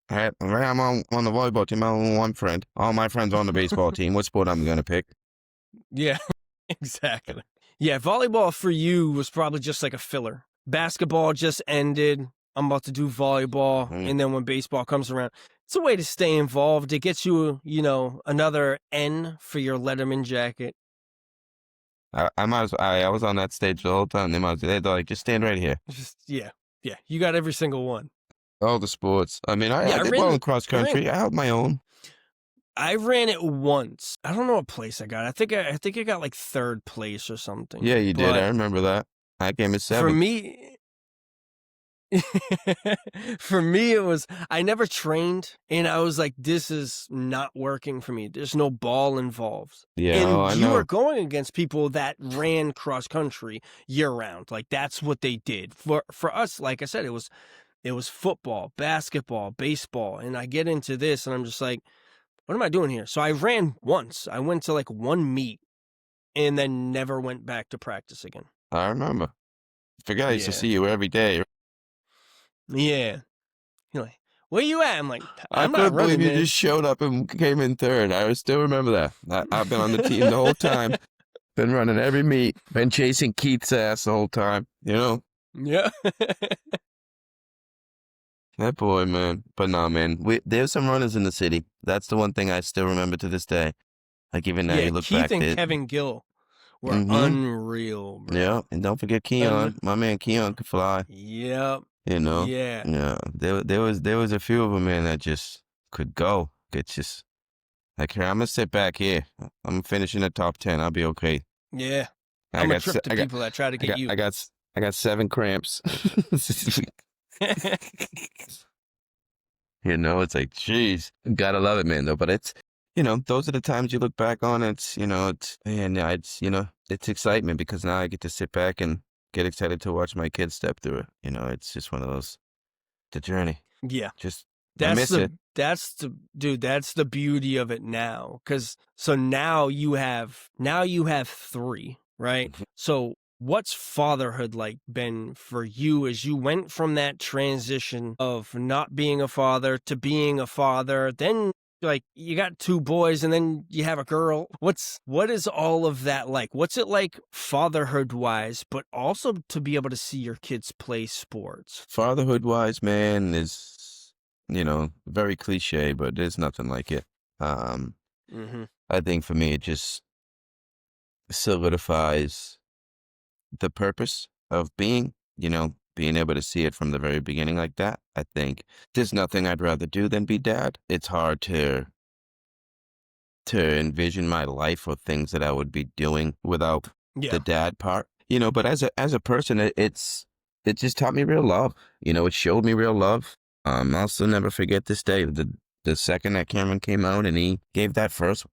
I'm on the volleyball team. I'm only one friend. All my friends on the baseball team. What sport I'm going to pick? Yeah. Exactly. Yeah. Volleyball for you was probably just like a filler. Basketball just ended. I'm about to do volleyball. Mm. And then when baseball comes around, it's a way to stay involved. It gets you, you know, another N for your Letterman jacket. I was on that stage the whole time. They're like, just stand right here. Just, yeah. Yeah. You got every single one. All the sports. I mean, Yeah. I did well in cross country. I held my own. I ran it once. I don't know what place I got. I think I got like third place or something. Yeah, you did. But I remember that. I came in for seventh. me, for me, it was, I never trained and I was like, this is not working for me. There's no ball involved. Yeah, And I you know. were going against people that ran cross country year round. Like that's what they did. For us, like I said, it was football, basketball, baseball. And I get into this and I'm just like, what am I doing here? So I ran once. I went to like one meet and then never went back to practice again. I remember. Forget I used to Yeah. see you every day. Yeah. You're like, where you at? I'm like, I I'm not couldn't believe running, you man. just showed up and came in third. I still remember that. I've been on the team the whole time. Been running every meet. Been chasing Keith's ass the whole time. You know? Yeah. That boy, man. But no, man. There's some runners in the city. That's the one thing I still remember to this day. Like even now Yeah, you look Keith back and there. Kevin Gill were Mm-hmm. unreal, bro. Yeah. And don't forget Keon. My man Keon could fly. Yep. You know? Yeah. Yeah. There was a few of them, man, that just could go. Could just like here, I'm gonna sit back here. I'm finishing the top 10. I'll be okay. Yeah. I I'm got a trip to people that try to get you. I got 7 cramps. You know, it's like, geez, gotta love it, man. Though, but it's, you know, those are the times you look back on. It's, you know, it's, you know, it's excitement because now I get to sit back and get excited to watch my kids step through it. You know, it's just one of those, the journey. Yeah. Just, I miss it. That's the beauty of it now. So now you have 3, right? Mhm. So what's fatherhood like been for you as you went from that transition of not being a father to being a father, then like you got 2 boys and then you have a girl. What is all of that like? What's it like fatherhood wise, but also to be able to see your kids play sports? Fatherhood wise, man, is, you know, very cliche, but there's nothing like it. Um, Mm-hmm. I think for me, it just solidifies the purpose of being, you know, being able to see it from the very beginning like that. I think there's nothing I'd rather do than be dad. It's hard to envision my life or things that I would be doing without Yeah. the dad part, you know, but as a person, it just taught me real love. You know, it showed me real love. I'll still never forget this day. The second that Cameron came out and he gave that first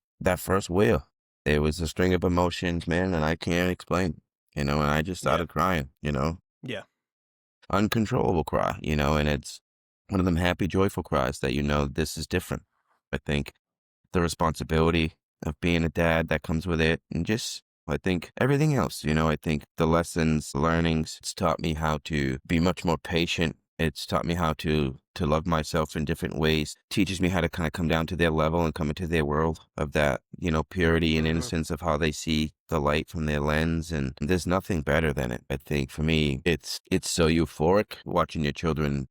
wheel, it was a string of emotions, man, and I can't explain. You know, and I just started crying, you know, Yeah. uncontrollable cry, you know, and it's one of them happy, joyful cries that, you know, this is different. I think the responsibility of being a dad that comes with it, and just, I think everything else, you know, I think the lessons, learnings, it's taught me how to be much more patient. It's taught me how to love myself in different ways, teaches me how to kind of come down to their level and come into their world of that, you know, purity and innocence of how they see the light from their lens. And there's nothing better than it. I think for me, it's so euphoric watching your children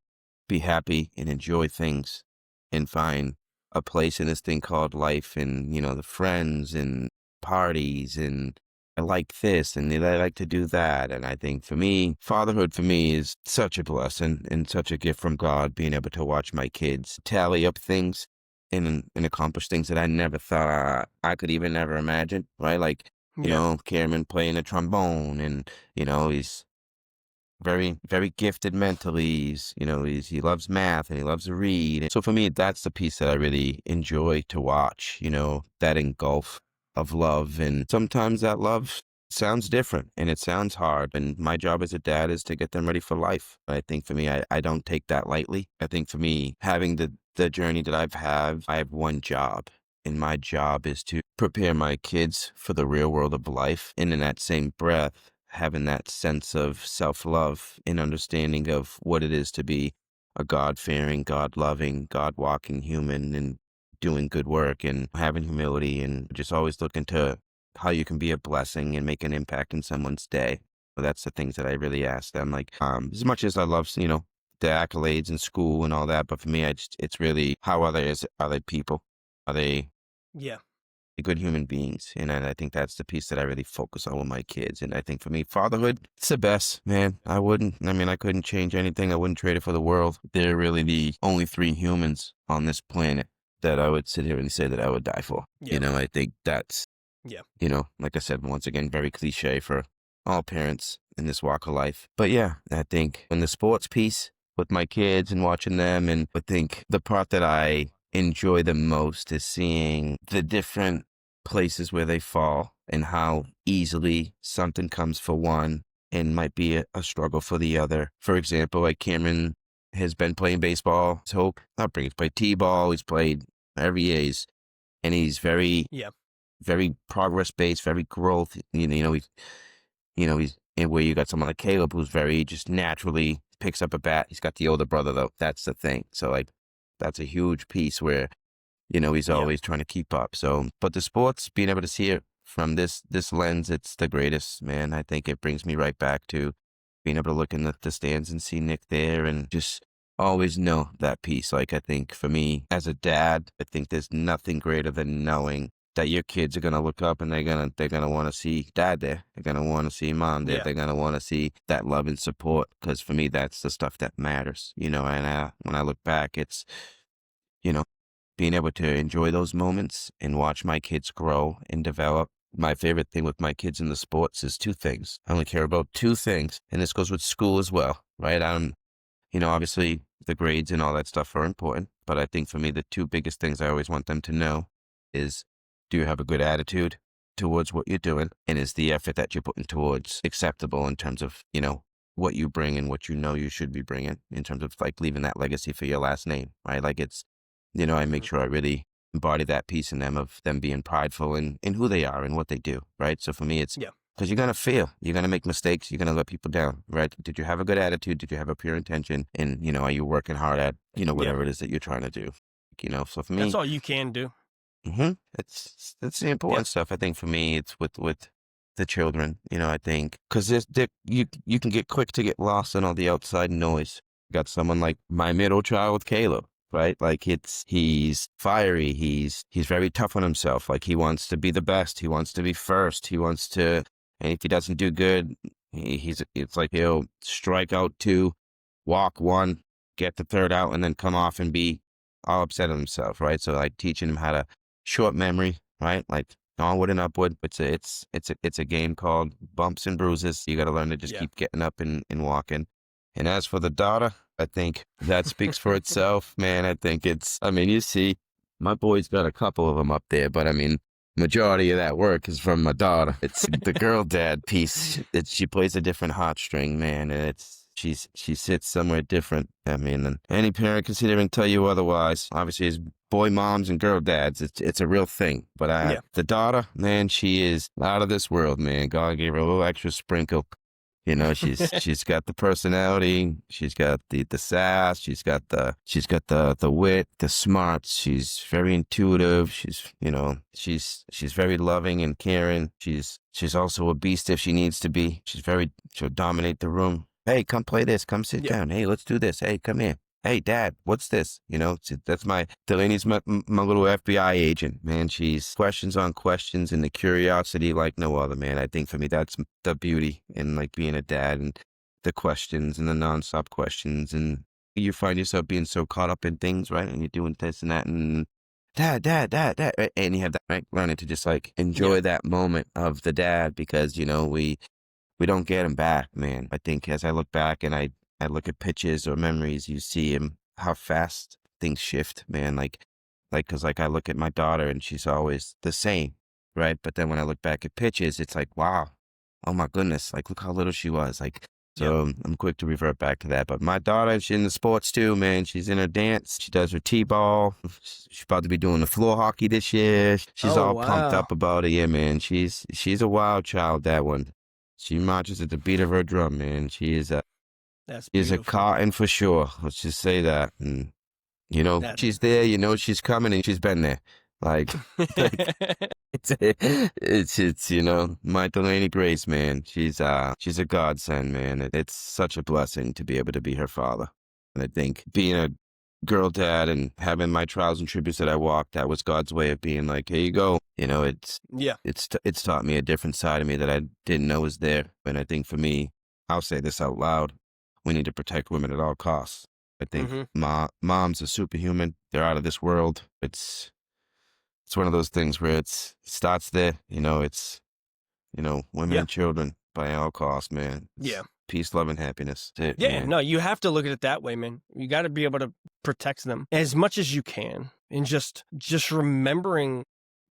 be happy and enjoy things and find a place in this thing called life, and, you know, the friends and parties, and I like this and I like to do that. And I think for me, fatherhood for me is such a blessing and such a gift from God, being able to watch my kids tally up things and accomplish things that I never thought I could even ever imagine, right? Like, you know, Cameron playing the trombone, and, you know, he's very, very gifted mentally. He loves math and he loves to read. And so for me, that's the piece that I really enjoy to watch, you know, that engulf of love. And sometimes that love sounds different and it sounds hard. And my job as a dad is to get them ready for life. I think for me, I don't take that lightly. I think for me, having the journey that I have one job. And my job is to prepare my kids for the real world of life. And in that same breath, having that sense of self-love and understanding of what it is to be a God-fearing, God-loving, God-walking human and doing good work and having humility and just always looking to how you can be a blessing and make an impact in someone's day. So that's the things that I really ask them. Like, as much as I love, the accolades in school and all that, but for me, it's really how are they people? Are they Yeah. good human beings? And I think that's the piece that I really focus on with my kids. And I think for me, fatherhood, it's the best, man. I couldn't change anything. I wouldn't trade it for the world. They're really the only three humans on this planet that I would sit here and say that I would die for. Yeah. I think that's, Yeah. like I said, once again, very cliche for all parents in this walk of life. But yeah, I think in the sports piece with my kids and watching them, and I think the part that I enjoy the most is seeing the different places where they fall and how easily something comes for one and might be a struggle for the other. For example, like Cameron has been playing baseball his whole upbringing. He's played T-ball, he's played every age, and he's very, Yeah. very progress based, very growth. He's and where you got someone like Caleb who's very just naturally picks up a bat. He's got the older brother though. That's the thing. So like that's a huge piece where, he's Yeah. always trying to keep up. So, but the sports, being able to see it from this lens, it's the greatest, man. I think it brings me right back to being able to look in the stands and see Nick there and just always know that piece. Like, I think for me as a dad, I think there's nothing greater than knowing that your kids are going to look up and they're going to want to see dad there. They're going to want to see mom there. Yeah. They're going to want to see that love and support. Cause for me, that's the stuff that matters, and when I look back, it's, you know, being able to enjoy those moments and watch my kids grow and develop. My favorite thing with my kids in the sports is two things. I only care about two things. And this goes with school as well, right? Obviously the grades and all that stuff are important, but I think for me, the two biggest things I always want them to know is, do you have a good attitude towards what you're doing? And is the effort that you're putting towards acceptable in terms of, what you bring and what you should be bringing in terms of like leaving that legacy for your last name, right? Like I make Mhm. sure I really embody that piece in them of them being prideful in who they are and what they do, right? So for me, it's Yeah. because you're going to fail. You're going to make mistakes. You're going to let people down, right? Did you have a good attitude? Did you have a pure intention? And, are you working hard at, Yeah. whatever it is that you're trying to do? So for That's me, all you can do. it's the Yeah. important stuff. I think for me, it's with the children, I think, because you can get quick to get lost in all the outside noise. Got someone like my middle child, Caleb, right? Like he's fiery. He's very tough on himself. Like he wants to be the best. He wants to be first. And if he doesn't do good, it's like he'll strike out two, walk one, get the third out, and then come off and be all upset at himself, right? So like teaching him how to short memory, right? Like onward and upward. It's a game called bumps and bruises. You got to learn to just Yeah. keep getting up and walking. And as for the daughter, I think that speaks for itself, man. You see, my boy's got a couple of them up there, but majority of that work is from my daughter. It's the girl dad piece. She plays a different heartstring, man, and she sits somewhere different. Than any parent considering tell you otherwise. Obviously, it's boy moms and girl dads. It's a real thing. But Yeah. the daughter, man, she is out of this world, man. God gave her a little extra sprinkle. She's got the personality, she's got the sass, she's got the wit, the smarts. She's very intuitive. She's very loving and caring. She's also a beast if she needs to be. She'll dominate the room. Hey, come play this. Come sit Yeah. down. Hey, let's do this. Hey, come here. Hey, Dad, what's this? That's Delaney's my little FBI agent, man. She's questions on questions and the curiosity like no other, man. I think for me, that's the beauty in like being a dad and the questions and the nonstop questions. And you find yourself being so caught up in things, right? And you're doing this and that and dad, right? And you have that, right? Learning to just like Yeah. enjoy that moment of the dad because, we don't get him back, man. I think as I look back and I look at pictures or memories, you see him, how fast things shift, man. Cause like I look at my daughter and she's always the same, right? But then when I look back at pictures, it's like, wow, oh my goodness, like look how little she was. Like, Yep. so I'm quick to revert back to that. But my daughter, she's in the sports too, man. She's in her dance. She does her t-ball. She's about to be doing the floor hockey this year. She's Oh, all pumped wow. up about it. Yeah, man. She's a wild child, that one. She marches at the beat of her drum, man. That's She is a beautiful. Cotton for sure. Let's just say that. And you know, That she's there, you know, she's coming and she's been there. Like, like it's you know, my Delaney Grace, man. She's a godsend, man. It's such a blessing to be able to be her father. And I think being a girl dad and having my trials and tributes that I walked, that was God's way of being like, here you go. You know, Yeah. it's taught me a different side of me that I didn't know was there. And I think for me, I'll say this out loud: we need to protect women at all costs. I think Hmm. moms are superhuman. They're out of this world. It's one of those things where it starts there. You know, it's, you know, women Yeah. and children by all costs, man. Yeah. Peace, love, and happiness. That's it, Yeah. man. No, you have to look at it that way, man. You got to be able to protect them as much as you can, and just remembering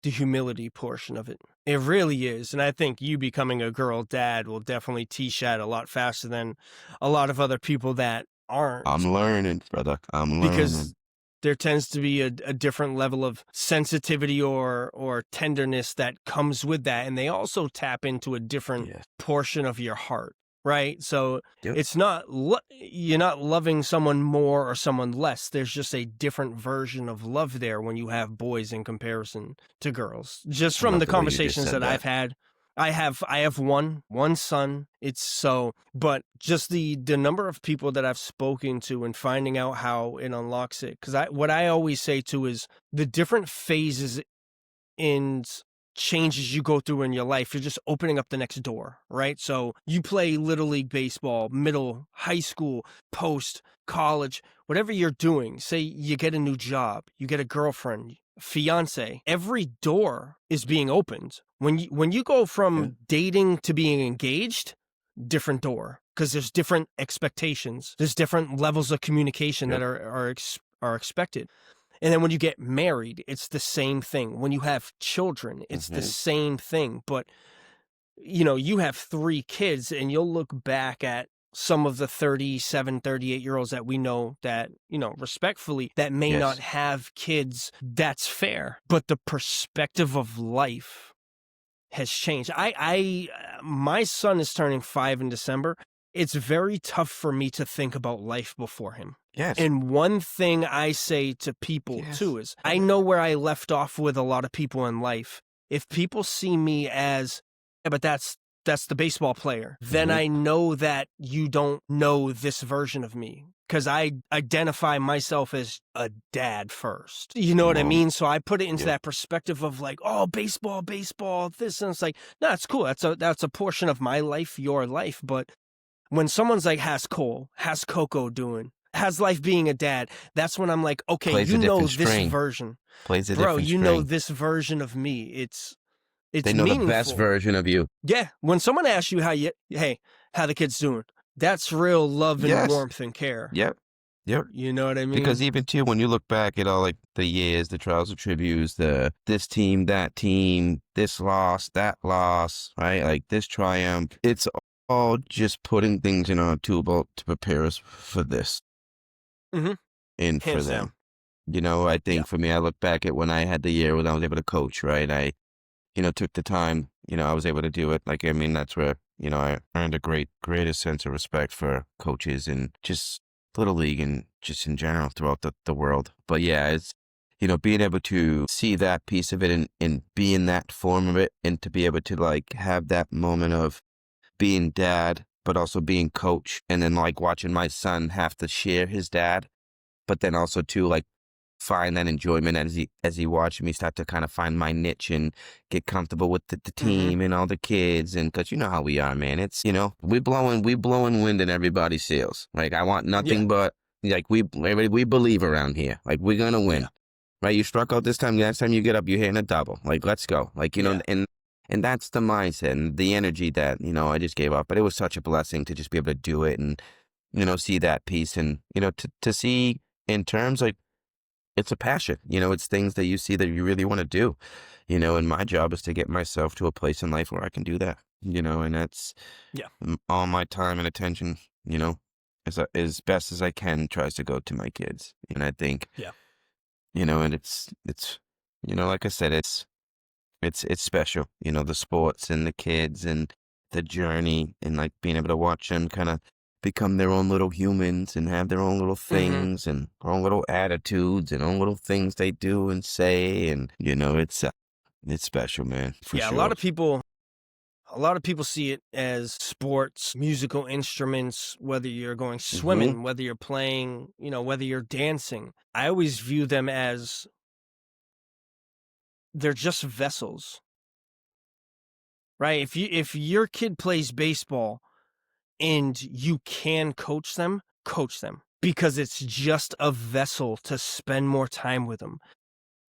the humility portion of it. It really is. And I think you becoming a girl dad will definitely teach that a lot faster than a lot of other people that aren't. I'm learning, brother. I'm Because learning. there tends to be a different level of sensitivity or tenderness that comes with that. And they also tap into a different Yes. portion of your heart, right? So Yep. it's not, you're not loving someone more or someone less. There's just a different version of love there when you have boys in comparison to girls. Just I from love the the way you just conversations said that I've had. I have one son. It's so, but just the number of people that I've spoken to and finding out how it unlocks it. Because what I always say too is the different phases and changes you go through in your life, you're just opening up the next door, right? So you play Little League baseball, middle, high school, post, college, whatever you're doing. Say you get a new job, you get a girlfriend, fiance, every door is being opened. When you go from dating to being engaged, different door, because there's different expectations. There's different levels of communication that are expected. And then when you get married, it's the same thing. When you have children, it's the same thing. But, you know, you have 3 kids and you'll look back at some of the 37, 38-year-olds that we know that, you know, respectfully, that may not have kids. That's fair. But the perspective of life has changed. My son is turning 5 in December. It's very tough for me to think about life before him. Yes. And one thing I say to people too is I know where I left off with a lot of people in life. If people see me as, yeah, but that's the baseball player, then I know that you don't know this version of me, because I identify myself as a dad first. You know what I mean? So I put it into that perspective of like, oh, baseball, this, and it's like, no, it's cool. That's a portion of my life, your life. But when someone's like, how's Cole, how's Coco doing, how's life being a dad, that's when I'm like, okay, Plays you a know different this string. version. Plays a Bro, different you string. know this version of me. It's They know meaningful. the best version of you. Yeah. When someone asks you how the kid's doing, that's real love and warmth and care. Yep. You know what I mean? Because even too, when you look back at all like the years, the trials and tributes, this team, that team, this loss, that loss, right? Like this triumph, it's all just putting things in our tool belt to prepare us for this. And Hands for them. down. You know, I think for me, I look back at when I had the year when I was able to coach, right? I, you know, took the time, you know, I was able to do it. Like, I mean, that's where, you know, I earned a greatest sense of respect for coaches and just Little League and just in general throughout the world. But yeah, it's, you know, being able to see that piece of it and be in that form of it, and to be able to like have that moment of being dad, but also being coach, and then like watching my son have to share his dad, but then also to like find that enjoyment as he watched me start to kind of find my niche and get comfortable with the team and all the kids. And because you know how we are, man, it's, you know, we blowing wind in everybody's sails. Like, I want nothing but like we believe around here, like we're gonna win, right? You struck out this time, next time you get up, you're hitting a double, like let's go, like, you know. And that's the mindset and the energy that, you know, I just gave up. But it was such a blessing to just be able to do it and, you know, see that piece, and, you know, to see in terms like, it's a passion, you know, it's things that you see that you really want to do, you know, and my job is to get myself to a place in life where I can do that. and that's Yeah. all my time and attention, as best as I can tries to go to my kids. And I think, Yeah. and it's, like I said, it's special, the sports and the kids and the journey and like being able to watch them kind of become their own little humans and have their own little Hmm. things and own little attitudes and own little things they do and say. And, it's special, man, for Yeah. sure. A lot of people see it as sports, musical instruments, whether you're going Hmm. swimming, whether you're playing, whether you're dancing. I always view them as they're just vessels, right? If your kid plays baseball and you can coach them because it's just a vessel to spend more time with them,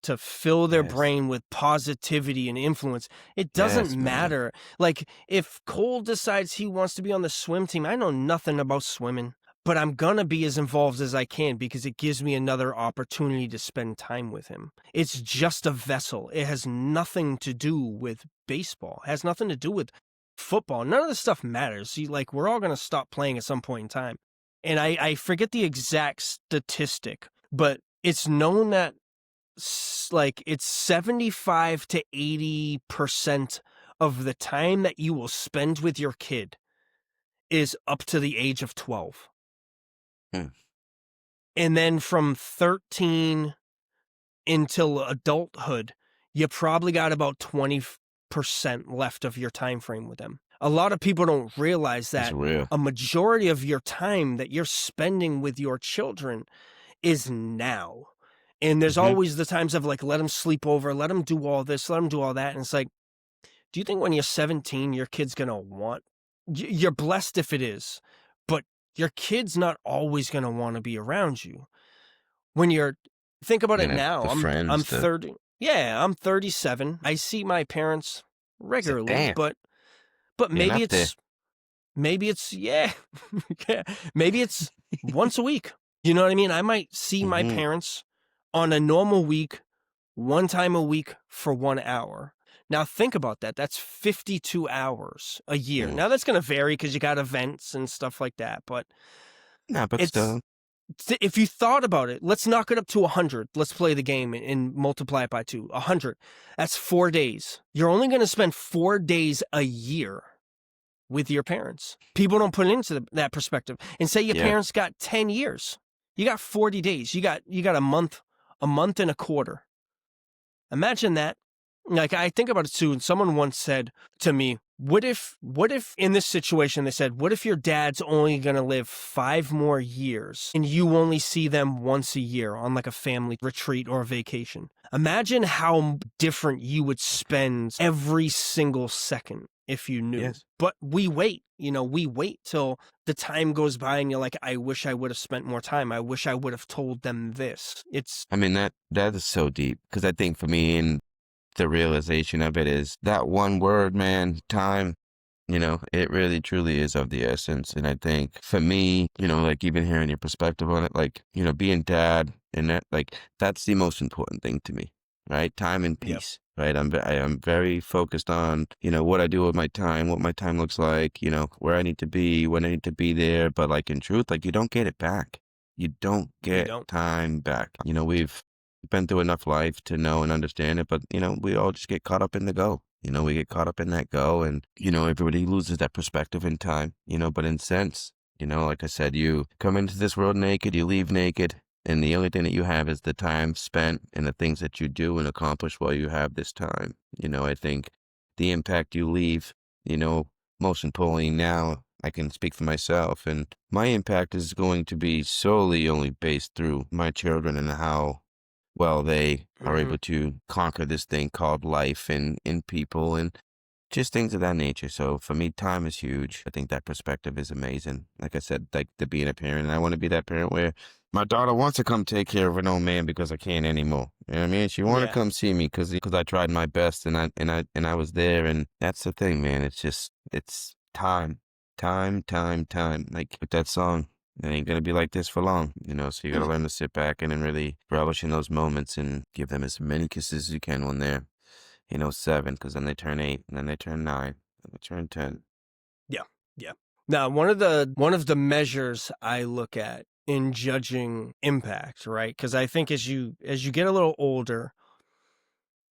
to fill their Yes. brain with positivity and influence. It doesn't Yes, man. matter. Like, if Cole decides he wants to be on the swim team, I know nothing about swimming, but I'm gonna be as involved as I can because it gives me another opportunity to spend time with him. It's just a vessel. It has nothing to do with baseball. It has nothing to do with football. None of this stuff matters. See, like, we're all gonna stop playing at some point in time. And I forget the exact statistic, but it's known that like it's 75 to 80% of the time that you will spend with your kid is up to the age of 12. Hmm. And then from 13 until adulthood, you probably got about 20% left of your time frame with them. A lot of people don't realize It's that real. a majority of your time that you're spending with your children is now. And there's Hmm. always the times of like, let them sleep over, let them do all this, let them do all that. And it's like, do you think when you're 17, your kid's going to want, you're blessed if it is, but your kid's not always going to want to be around you. When you're, think about it And now, the I'm friends, 30. Yeah, I'm 37. I see my parents regularly, damn, but getting up there. maybe it's, yeah, yeah, maybe it's once a week. You know what I mean? I might see my Hmm. parents on a normal week, one time a week for 1 hour. Now think about that. That's 52 hours a year. Mm. Now that's going to vary because you got events and stuff like that. But Nah, but it's, still, if you thought about it, let's knock it up to 100. Let's play the game and multiply it by 2. 100. That's 4 days. You're only going to spend 4 days a year with your parents. People don't put it into that perspective. And say your yeah. parents got 10 years. You got 40 days. You got a month and a quarter. Imagine that. Like, I think about it too, and someone once said to me, what if in this situation, they said, what if your dad's only going to live 5 more years and you only see them once a year on like a family retreat or a vacation? Imagine how different you would spend every single second if you knew. Yes. But we wait, we wait till the time goes by and you're like, I wish I would have spent more time. I wish I would have told them this. It's, I mean, that is so deep because I think for me and the realization of it is that one word, man, time, it really truly is of the essence. And I think for me, like even hearing your perspective on it, like, being dad and that, like, that's the most important thing to me, right? Time and yeah, peace, right? I'm very focused on, what I do with my time, what my time looks like, where I need to be, when I need to be there. But like in truth, like you don't get it back. You don't you get don't. time back. We've been through enough life to know and understand it, but we all just get caught up in the go. We get caught up in that go, and everybody loses that perspective in time. But in sense, like I said, you come into this world naked, you leave naked, and the only thing that you have is the time spent and the things that you do and accomplish while you have this time. I think the impact you leave, most importantly now, I can speak for myself, and my impact is going to be solely only based through my children and how well they are Hmm. able to conquer this thing called life and in people and just things of that nature. So for me, time is huge. I think that perspective is amazing. Like I said, like to being a parent, and I want to be that parent where my daughter wants to come take care of an old man because I can't anymore. You know what I mean? She want to Yeah. come see me because I tried my best and I was there. And that's the thing, man. It's time, time. Like with that song. It ain't gonna be like this for long, so you gotta learn to sit back and then really relish in those moments and give them as many kisses as you can when they're, 7, because then they turn 8 and then they turn 9. I turned 10. Yeah. Yeah. Now, one of the measures I look at in judging impact, right? Because I think as you get a little older,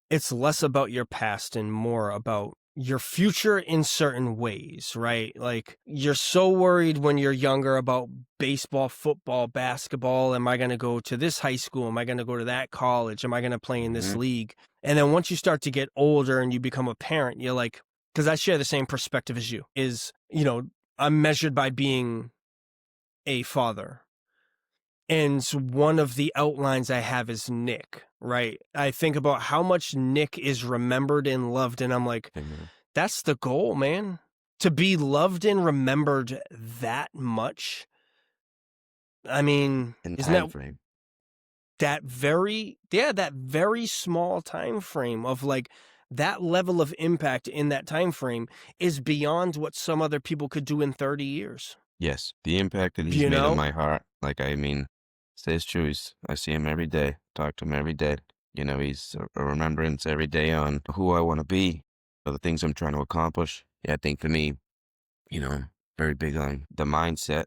it's less about your past and more about your future in certain ways, right? Like you're so worried when you're younger about baseball, football, basketball. Am I going to go to this high school? Am I going to go to that college? Am I going to play in this league? And then once you start to get older and you become a parent, you're like, because I share the same perspective as you, is, I'm measured by being a father. And one of the outlines I have is Nick, right? I think about how much Nick is remembered and loved, and I'm like, Amen. that's the goal, man. To be loved and remembered that much. I mean, In isn't time frame. that very small time frame of like that level of impact in that time frame is beyond what some other people could do in 30 years. Yes, the impact that he's You made on know? my heart. Like, I mean, stays true. I see him every day, talk to him every day. He's a remembrance every day on who I want to be, or the things I'm trying to accomplish. Yeah, I think for me, very big on the mindset,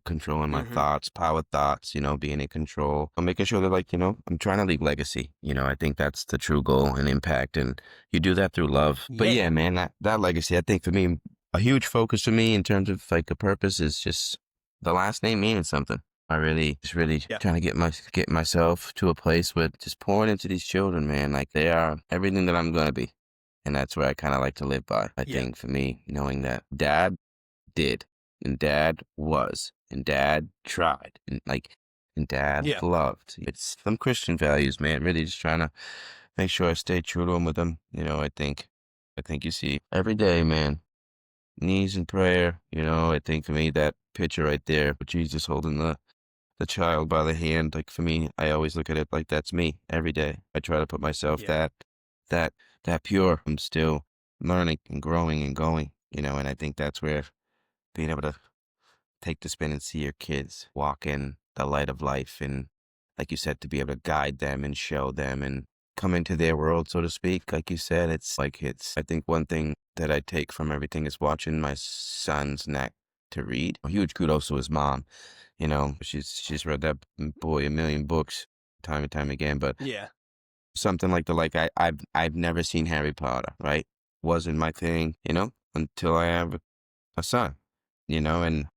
controlling my thoughts, power thoughts, being in control. I'm making sure that, like, I'm trying to leave legacy. I think that's the true goal and impact. And you do that through love. But yeah, Yeah. man, that legacy, I think for me, a huge focus for me in terms of like a purpose is just the last name meaning something. I really Yeah. trying to get myself to a place where just pouring into these children, man, like they are everything that I'm gonna be. And that's where I kind of like to live by. I think for me, knowing that dad did, and dad was, and dad tried, and dad Yeah. loved. It's some Christian values, man. Really just trying to make sure I stay true to them with them. I think you see every day, man. Knees in prayer, I think for me that picture right there with Jesus holding the child by the hand, like for me, I always look at it like that's me every day. I try to put myself Yeah. that pure. I'm still learning and growing and going, and I think that's where being able to take the spin and see your kids walk in the light of life and, like you said, to be able to guide them and show them and come into their world, so to speak. Like you said, I think one thing that I take from everything is watching my son's knack to read. A huge kudos to his mom. She's read that boy a million books time and time again, but Yeah. something like I've never seen Harry Potter, right? Wasn't my thing, until I have a son, and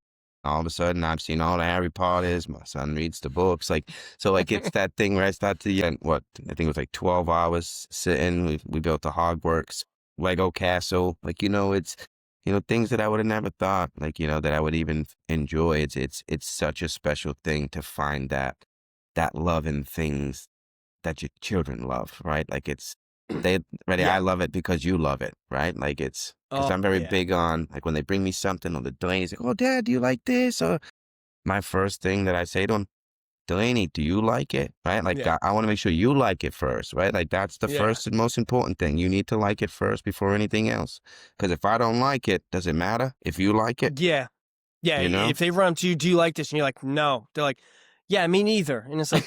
all of a sudden I've seen all the Harry Potters. My son reads the books. So it's that thing where I start to, and what, I think it was like 12 hours sitting. We built the Hogwarts Lego castle. It's, things that I would have never thought, that I would even enjoy. It's such a special thing to find that love in things that your children love, right? I Yeah. love it because you love it, right? Because Oh, I'm very yeah. big on, like, when they bring me something, or the Delaney's like, oh, Dad, do you like this? Or my first thing that I say to him, Delaney, do you like it? Right? Like, Yeah. I want to make sure you like it first, right? Like, that's the Yeah. first and most important thing. You need to like it first before anything else. Because if I don't like it, does it matter if you like it? Yeah. Yeah. You know? If they run up to you, do you like this? And you're like, no. They're like, yeah, me neither. And it's like,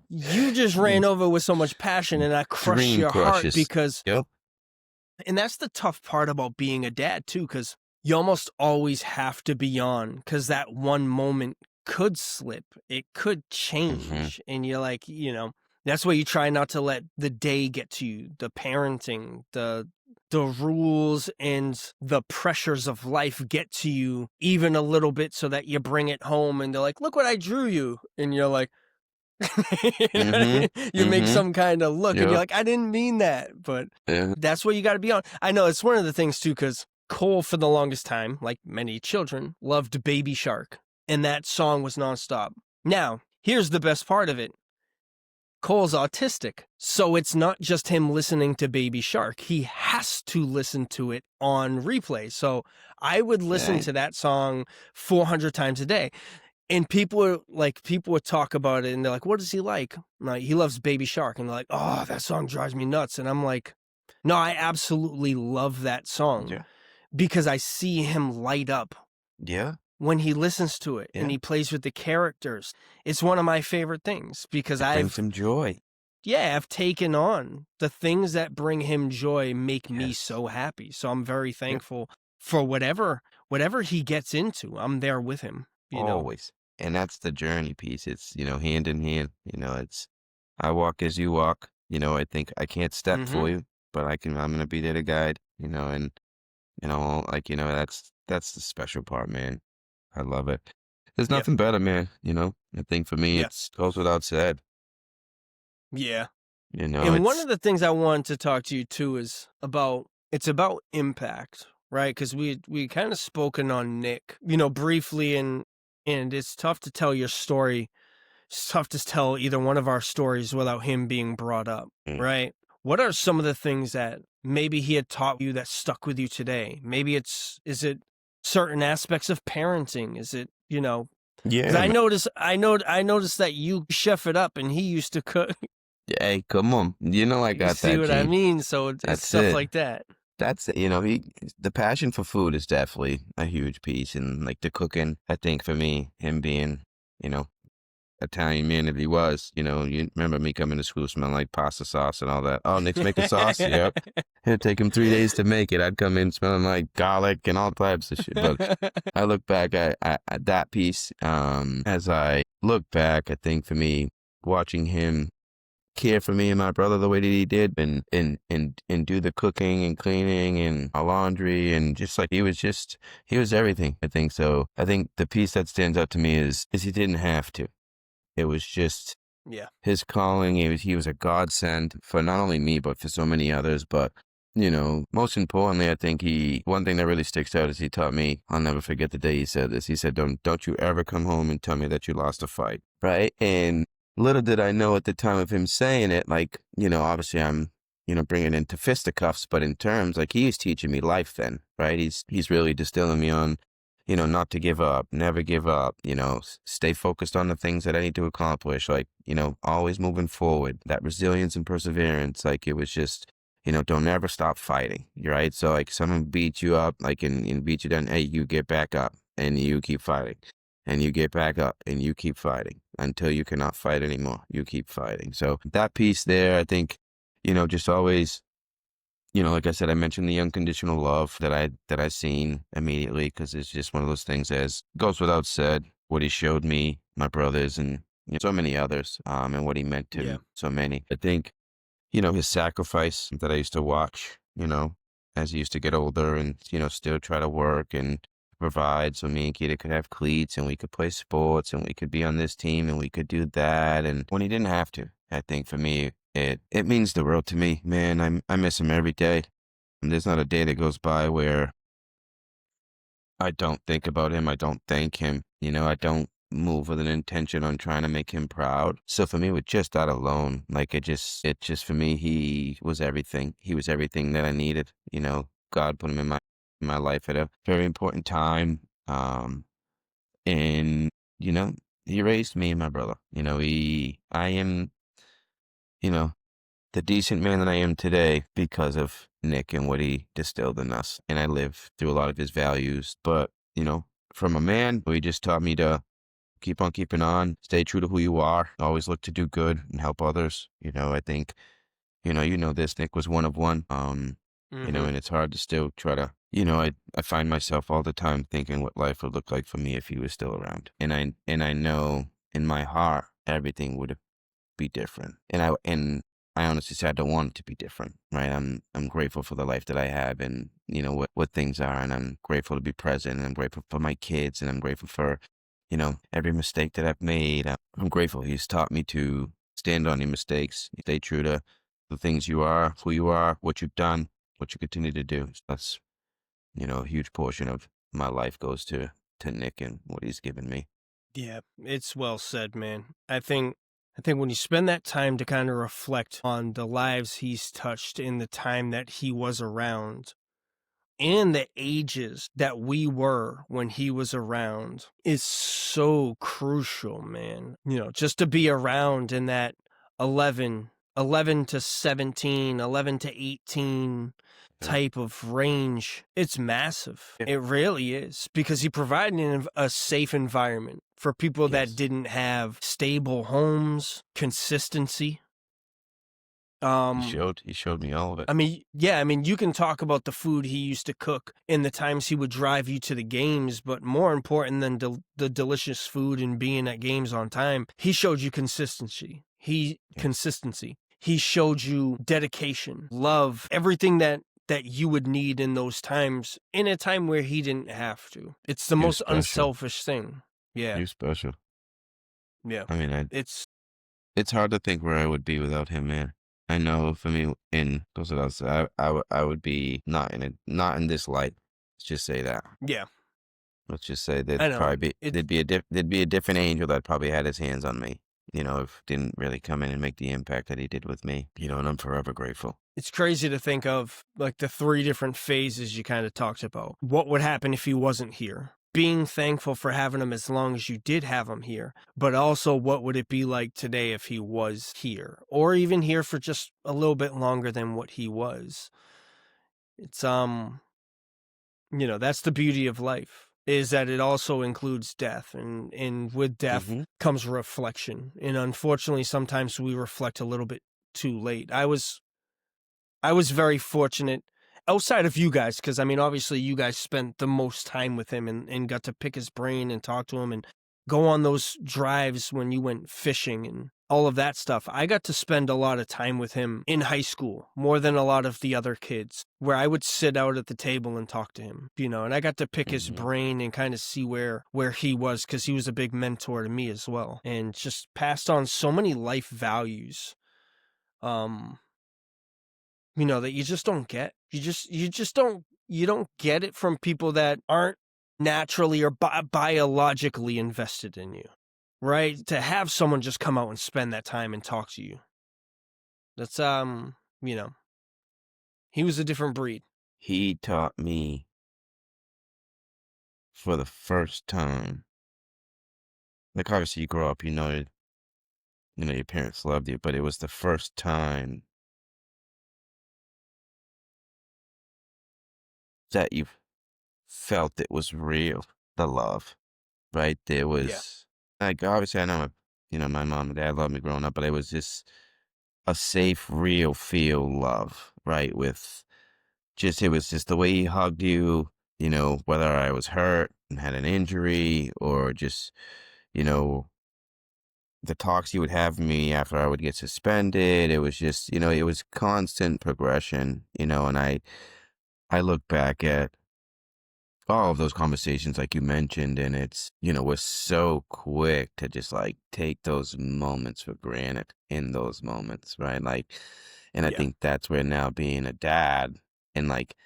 you just ran over with so much passion and I crushed Dream your heart crushes. because, Yep. and that's the tough part about being a dad too, because you almost always have to be on because that one moment could slip. It could change. And you're like, that's why you try not to let the day get to you, the parenting, the rules and the pressures of life get to you even a little bit so that you bring it home and they're like, look what I drew you. And you're like, you know what I mean? You make some kind of look and you're like, I didn't mean that. But that's what you got to be on. I know it's one of the things too, because Cole, for the longest time, like many children, loved Baby Shark. And that song was nonstop. Now, here's the best part of it. Cole's autistic, so it's not just him listening to Baby Shark. He has to listen to it on replay. So I would listen to that song 400 times a day. And people would talk about it and they're like, what does he like? I'm like, he loves Baby Shark. And they're like, oh, that song drives me nuts. And I'm like, no, I absolutely love that song because I see him light up. Yeah. When he listens to it and he plays with the characters. It's one of my favorite things because it brings him joy. have taken on the things that bring him joy make me Yes. so happy. So I'm very Yep. thankful for whatever he gets into. I'm there with him, you know. Always. And that's the journey piece. It's, hand in hand. It's I walk as you walk. I think I can't step for Mhm. you, but I'm gonna be there to guide, and that's the special part, man. I love it. There's Yep. nothing better, man, I think for me Yeah. it's goes without said, Yeah. And one it's of the things I wanted to talk to you too is about impact, right? Because we kind of spoken on Nick, briefly, and it's tough to tell your story. It's tough to tell either one of our stories without him being brought up, mm, right? What are some of the things that maybe he had taught you that stuck with you today? Maybe is it certain aspects of parenting? Is it, because yeah, man. I noticed that you chef it up and he used to cook. Hey, come on. I You got see that, what I G. mean? So it's That's stuff it. like that. That's it. The passion for food is definitely a huge piece, and like the cooking, I think for me, him being, you know, Italian man that he was, you remember me coming to school smelling like pasta sauce and all that. Oh, Nick's making sauce? Yep. It'd take him 3 days to make it. I'd come in smelling like garlic and all types of shit. But I look back at that piece. As I look back, I think for me, watching him care for me and my brother the way that he did, and do the cooking and cleaning and our laundry, and just like he was everything. I think so. I think the piece that stands out to me is he didn't have to. It was just Yeah. his calling. He was a godsend for not only me, but for so many others. But, most importantly, I think one thing that really sticks out is he taught me, I'll never forget the day he said this. He said, don't you ever come home and tell me that you lost a fight. Right. And little did I know at the time of him saying it, like, obviously I'm, bringing it into fisticuffs, but in terms, like, he was teaching me life then, right? He's really distilling me on, not to give up, never give up, stay focused on the things that I need to accomplish, like, always moving forward, that resilience and perseverance. Like, it was just, don't ever stop fighting, right? So, like, someone beats you up, like, and beat you down, hey, you get back up and you keep fighting, and you get back up and you keep fighting until you cannot fight anymore. You keep fighting. So that piece there, I think, just always, like I said, I mentioned the unconditional love that I seen immediately, because it's just one of those things, as goes without said, what he showed me, my brothers, and so many others, and what he meant Yeah. to so many. I think, his sacrifice that I used to watch, as he used to get older, and, still try to work and provide so me and Kita could have cleats and we could play sports and we could be on this team and we could do that. And when he didn't have to, I think for me, it means the world to me, man. I miss him every day. And there's not a day that goes by where I don't think about him. I don't thank him. I don't move with an intention on trying to make him proud. So for me, with just that alone, like, it just for me, he was everything. He was everything that I needed. God put him in my life at a very important time. And, you know, he raised me and my brother. I am, you know, the decent man that I am today because of Nick and what he distilled in us. And I live through a lot of his values. But, from a man, he just taught me to keep on keeping on, stay true to who you are, always look to do good and help others. I think, this, Nick was one of one. Mhm. And it's hard to still try to, I find myself all the time thinking what life would look like for me if he was still around. And I know in my heart everything would be different. And I honestly said I don't want it to be different, right? I'm grateful for the life that I have, and what things are, and I'm grateful to be present, and I'm grateful for my kids, and I'm grateful for, every mistake that I've made. I'm grateful he's taught me to stand on your mistakes, stay true to the things you are, who you are, what you've done, what you continue to do. So that's, a huge portion of my life goes to Nick and what he's given me. Yeah, it's well said, man. I think when you spend that time to kind of reflect on the lives he's touched in the time that he was around and the ages that we were when he was around is so crucial, man. Just to be around in that 11 to 17, 11 to 18 Yeah. type of range, it's massive. Yeah. It really is, because he provided a safe environment for people that Yes. didn't have stable homes, consistency. He showed me all of it. I mean, yeah, I mean, you can talk about the food he used to cook and the times he would drive you to the games, but more important than the delicious food and being at games on time, he showed you consistency. Yes. He showed you dedication, love, everything that you would need in those times, in a time where he didn't have to. It's the He was most special. unselfish thing. Yeah, He was special. yeah. I mean, It's it's hard to think where I would be without him, man. I know for me, in those of us, I would be not in this light. Let's just say that. yeah, Let's just say I there'd know. probably be It's there'd be a different angel that probably had his hands on me. You know, if didn't really come in and make the impact that he did with me. You know, and I'm forever grateful. it's crazy to think of like the three different phases you kind of talked about. What would happen if he wasn't here? Being thankful for having him as long as you did have him here, but also what would it be like today if he was here, or even here for just a little bit longer than what he was? It's that's the beauty of life, is that it also includes death, and with death Mm-hmm. comes reflection. And unfortunately, sometimes we reflect a little bit too late. I was very fortunate outside of you guys, because I mean, obviously, you guys spent the most time with him and got to pick his brain and talk to him and go on those drives when you went fishing and all of that stuff. I got to spend a lot of time with him in high school, more than a lot of the other kids, where I would sit out at the table and talk to him, and I got to pick his Mm-hmm. brain and kind of see where he was, because he was a big mentor to me as well, and just passed on so many life values. Um, that you just don't get. You don't get it from people that aren't naturally or biologically invested in you, right? To have someone just come out and spend that time and talk to you. That's he was a different breed. He taught me for the first time. Like obviously, you grow up, your parents loved you, but it was the first time that you felt it was real, the love, right? There Yeah. was like obviously I know my mom and dad loved me growing up, but it was just a safe, real feel love, right? With just it was just the way he hugged you, whether I was hurt and had an injury or just, you know, the talks he would have with me after I would get suspended. It was just, it was constant progression, and I look back at all of those conversations like you mentioned, and it's, we're so quick to just like take those moments for granted in those moments, right? Like, and I Yeah. think that's where now being a dad and like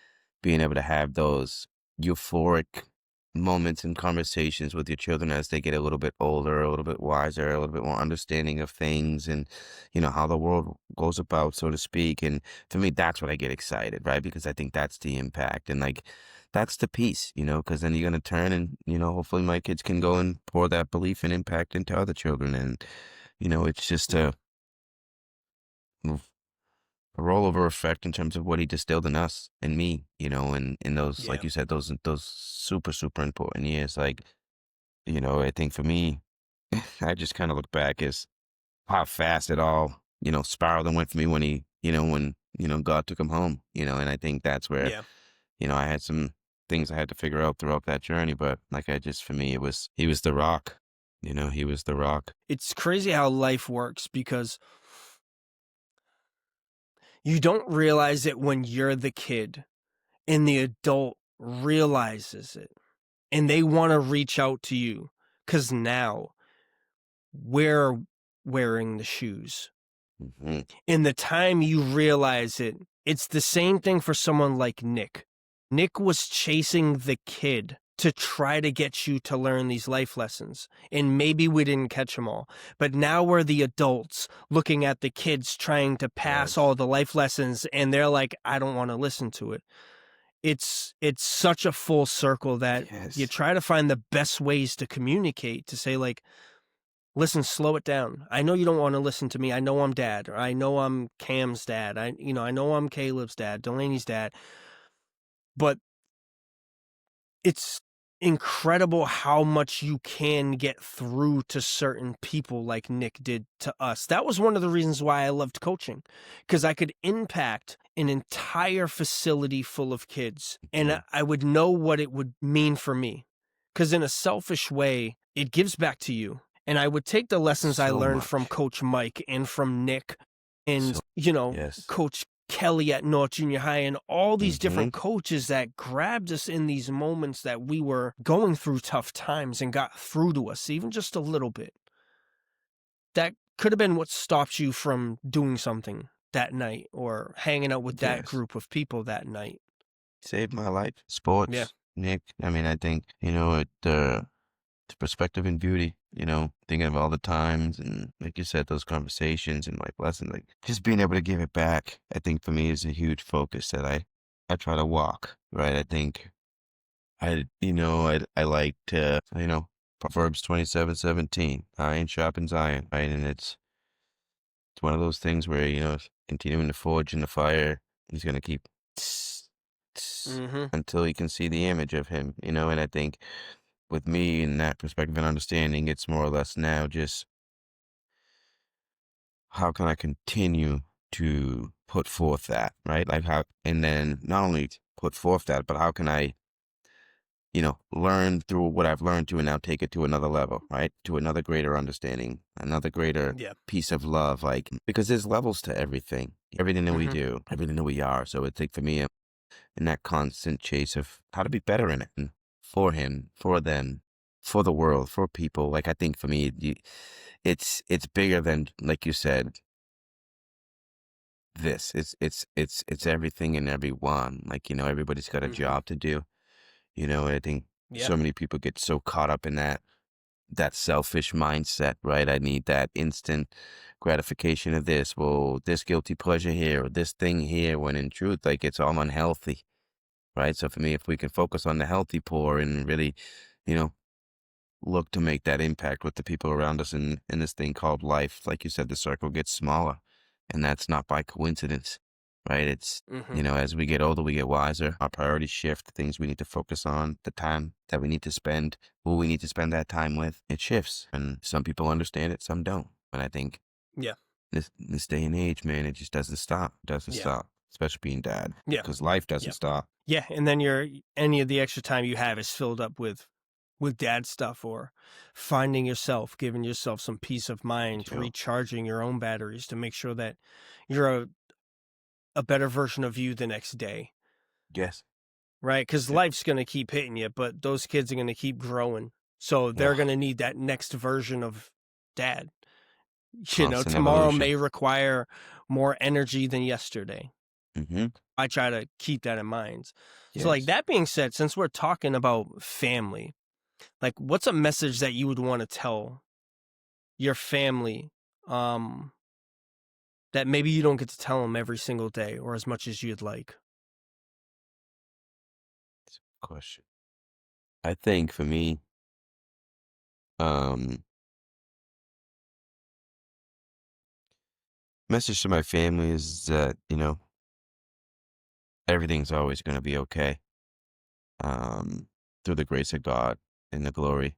being able to have those euphoric moments and conversations with your children as they get a little bit older, a little bit wiser, a little bit more understanding of things and, how the world goes about, so to speak. And for me, that's what I get excited, right? Because I think that's the impact. And like, that's the piece, because then you're going to turn and, hopefully my kids can go and pour that belief and impact into other children. And, it's just Yeah. a rollover effect in terms of what he distilled in us and me, and in those, like Yeah. you said, those super, super important years. Like, I think for me, I just kind of look back as how fast it all, spiraled and went for me when God took him home, and I think that's where, Yeah. I had some things I had to figure out throughout that journey. But like for me, he was the rock, he was the rock. It's crazy how life works, because you don't realize it when you're the kid and the adult realizes it, and they want to reach out to you, because now we're wearing the shoes. Hmm. In the time you realize it, it's the same thing for someone like Nick. Nick was chasing the kid to try to get you to learn these life lessons. And maybe we didn't catch them all. But now we're the adults looking at the kids trying to pass Yes. all the life lessons, and they're like, I don't want to listen to it. It's such a full circle that you Yes. try to find the best ways to communicate, to say like, listen, slow it down. I know you don't want to listen to me. I know I'm dad, or I know I'm Cam's dad. I know I'm Caleb's dad, Delaney's dad. But it's incredible how much you can get through to certain people like Nick did to us. That was one of the reasons why I loved coaching, because I could impact an entire facility full of kids, and I would know what it would mean for me. Because in a selfish way, it gives back to you. And I would take the lessons I So learned from much. Coach Mike and from Nick and, So, you know, yes. Coach Kelly at North Junior High and all these Mm-hmm. different coaches that grabbed us in these moments that we were going through tough times and got through to us, even just a little bit. That could have been what stopped you from doing something that night or hanging out with that Yes. group of people that night. Saved my life. Yeah. Sports, Nick. I mean, I think, you know, the perspective and beauty, you know, thinking of all the times and like you said, those conversations and like lessons, like just being able to give it back, I think for me is a huge focus that I try to walk, right? I think I like to, you know, Proverbs 27:17, iron sharpens iron, right? And it's one of those things where, you know, continuing to forge in the fire, he's going to keep Mm-hmm. until he can see the image of him, you know, and I think with me in that perspective and understanding, it's more or less now just how can I continue to put forth that, right? Like how, and then not only put forth that, but how can I, you know, learn through what I've learned to and now take it to another level, right? To another greater understanding, another greater Yeah. piece of love, like, because there's levels to everything, everything that we Mhm. do, everything that we are. So it's like for me, in that constant chase of how to be better in it and for him, for them, for the world, for people. Like I think for me, it's bigger than like you said. This it's everything and everyone. Like you know, everybody's got a Mhm. job to do. You know, and I think Yeah. so many people get so caught up in that selfish mindset, right? I need that instant gratification of this. Well, this guilty pleasure here or this thing here. When in truth, like it's all unhealthy, right? So for me, if we can focus on the healthy pour and really, you know, look to make that impact with the people around us in this thing called life, like you said, the circle gets smaller. And that's not by coincidence, right? It's, Mhm. you know, as we get older, we get wiser. Our priorities shift, the things we need to focus on, the time that we need to spend, who we need to spend that time with. It shifts. And some people understand it, some don't. And I think Yeah. this day and age, man, it just doesn't stop. It doesn't Yeah. stop, especially being dad, Yeah. because life doesn't Yeah. stop. Yeah, and then any of the extra time you have is filled up with dad stuff or finding yourself, giving yourself some peace of mind, Yo, recharging your own batteries to make sure that you're a better version of you the next day, yes. right? Because life's going to keep hitting you, but those kids are going to keep growing. So they're going Ugh, to need that next version of dad. You know, constant tomorrow evolution. may require more energy than yesterday. Mm-hmm. I try to keep that in mind. So, like, Yes. that being said, since we're talking about family, like, what's a message that you would want to tell your family, um, that maybe you don't get to tell them every single day or as much as you'd like? Question. I think for me, um, message to my family is that, you know, everything's always going to be okay. Um, through the grace of God and the glory,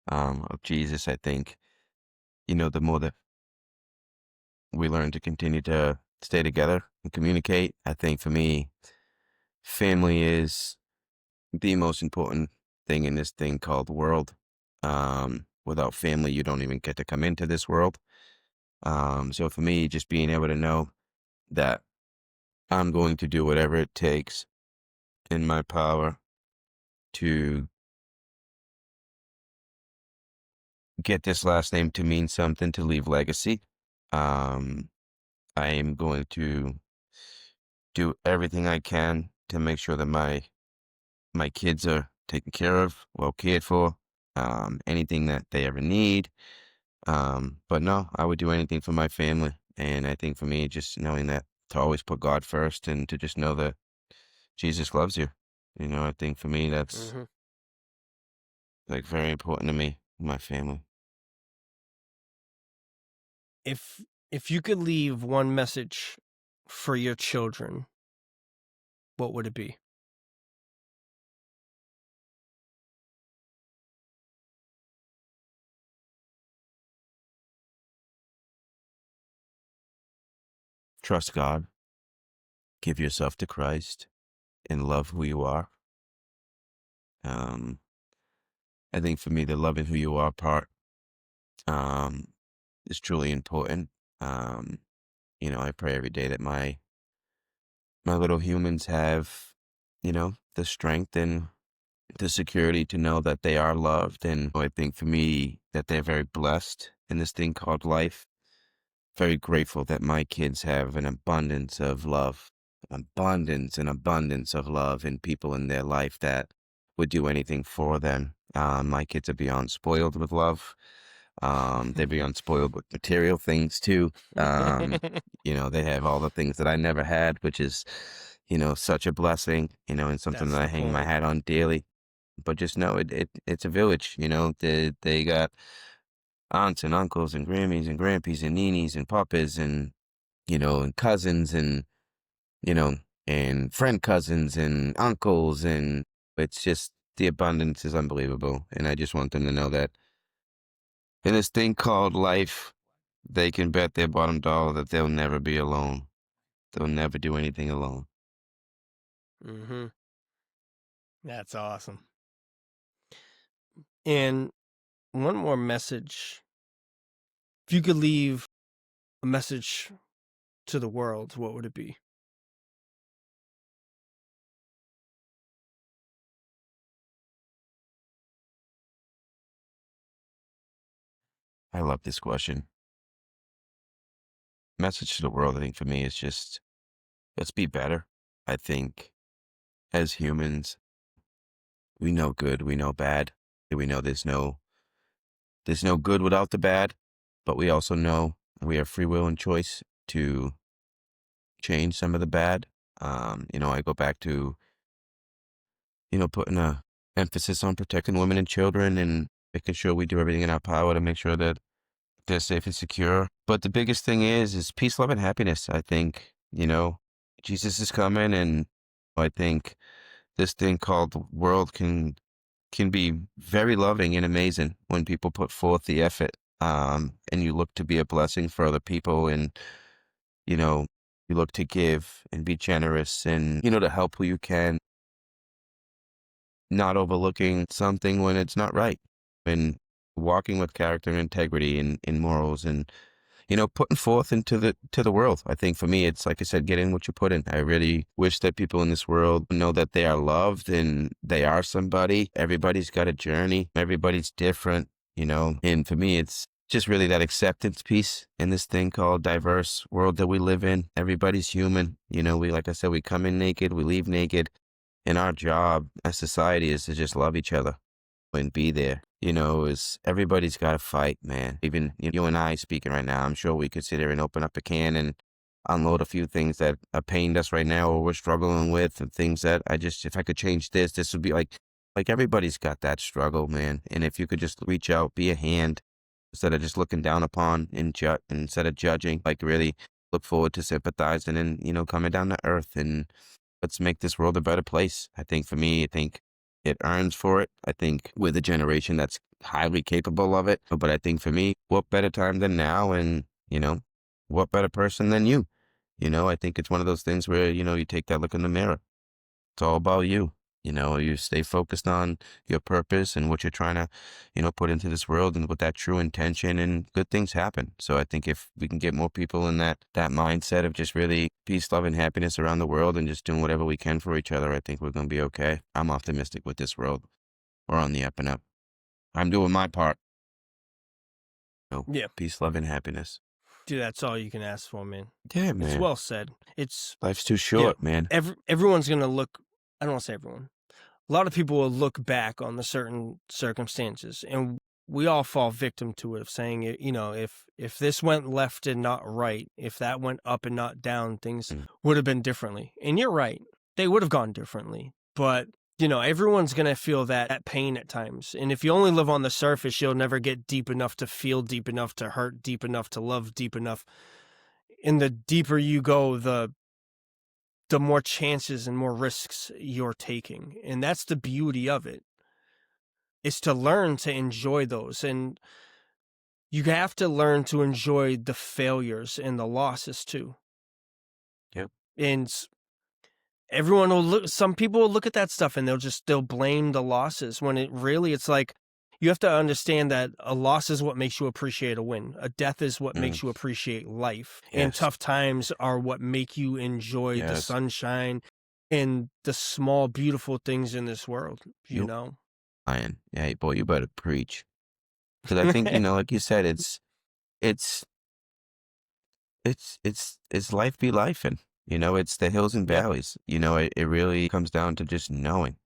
of Jesus, I think, you know, the more that we learn to continue to stay together and communicate, I think for me, family is the most important thing in this thing called world. Without family, you don't even get to come into this world. So for me, just being able to know that I'm going to do whatever it takes in my power to get this last name to mean something, to leave legacy. Um, I am going to do everything I can to make sure that my kids are taken care of, well cared for, anything that they ever need. But no, I would do anything for my family. And I think for me, just knowing that to always put God first and to just know that Jesus loves you. You know, I think for me, that's Mhm. like very important to me, my family. If you could leave one message for your children, what would it be? trust God, give yourself to Christ, and love who you are. Um, I think for me, the loving who you are part um, is truly important. Um, I pray every day that my little humans have, the strength and the security to know that they are loved. And I think for me that they're very blessed in this thing called life. Very grateful that my kids have an abundance of love, abundance and abundance of love and people in their life that would do anything for them. My kids are beyond spoiled with love. They're beyond spoiled with material things too. They have all the things that I never had, which is, such a blessing, and something That's that I the hang my point. hat on daily. But just know it's a village, they got aunts and uncles and Grammies and grandpies and neenies and papas and, and cousins and, you know, and friend cousins and uncles. And it's just the abundance is unbelievable. And I just want them to know that in this thing called life, they can bet their bottom dollar that they'll never be alone. They'll never do anything alone. Mm-hmm. That's awesome. And one more message. If you could leave a message to the world, what would it be? I love this question. Message to the world, I think for me is just let's be better. I think as humans, we know good, we know bad. We know there's no good without the bad, but we also know we have free will and choice to change some of the bad. I go back to, putting a emphasis on protecting women and children and making sure we do everything in our power to make sure that they're safe and secure. But the biggest thing is peace, love, and happiness. I think, Jesus is coming, and I think this thing called the world can be very loving and amazing when people put forth the effort, and you look to be a blessing for other people, and you know you look to give and be generous and to help who you can, not overlooking something when it's not right, and walking with character and integrity and morals, and putting forth into the world. I think for me, it's like I said, get in what you put in. I really wish that people in this world know that they are loved and they are somebody. Everybody's got a journey. Everybody's different, and for me, it's just really that acceptance piece in this thing called diverse world that we live in. Everybody's human. Like I said, we come in naked, we leave naked. And our job as society is to just love each other and be there. Is everybody's got to fight, man. Even you and I speaking right now, I'm sure we could sit here and open up a can and unload a few things that are paining us right now or we're struggling with, and things that if I could change this would be like everybody's got that struggle, man. And if you could just reach out, be a hand instead of just looking down upon and instead of judging, like really look forward to sympathizing and, coming down to earth, and let's make this world a better place. I think for me, I think it earns for it. I think we're the generation that's highly capable of it. But I think for me, what better time than now? And, what better person than you? I think it's one of those things where, you take that look in the mirror. It's all about you. You stay focused on your purpose and what you're trying to, put into this world, and with that true intention, and good things happen. So I think if we can get more people in that mindset of just really peace, love, and happiness around the world and just doing whatever we can for each other, I think we're going to be okay. I'm optimistic with this world. We're on the up and up. I'm doing my part. Yeah. Peace, love, and happiness. Dude, that's all you can ask for, man. Yeah, It's man. well said. It's Life's too short, man. everyone's gonna look. I don't want to say everyone. A lot of people will look back on the certain circumstances, and we all fall victim to it, of saying it. If this went left and not right, if that went up and not down, things would have been differently. And you're right, they would have gone differently. But everyone's gonna feel that pain at times. And if you only live on the surface, you'll never get deep enough to feel deep enough, to hurt deep enough, to love deep enough. And the deeper you go, the more chances and more risks you're taking. And that's the beauty of it, is to learn to enjoy those. And you have to learn to enjoy the failures and the losses too. And everyone will look, some people will look at that stuff and they'll blame the losses when it's like, you have to understand that a loss is what makes you appreciate a win. A death is what Mm, makes you appreciate life. And yes, tough times are what make you enjoy the yes. sunshine and the small, beautiful things in this world, you You know? lying. Yeah, boy, you better preach. Because I think, you know, like you said, it's it's life be life, and you know, it's the hills and Yeah. valleys. You know, it really comes down to just knowing.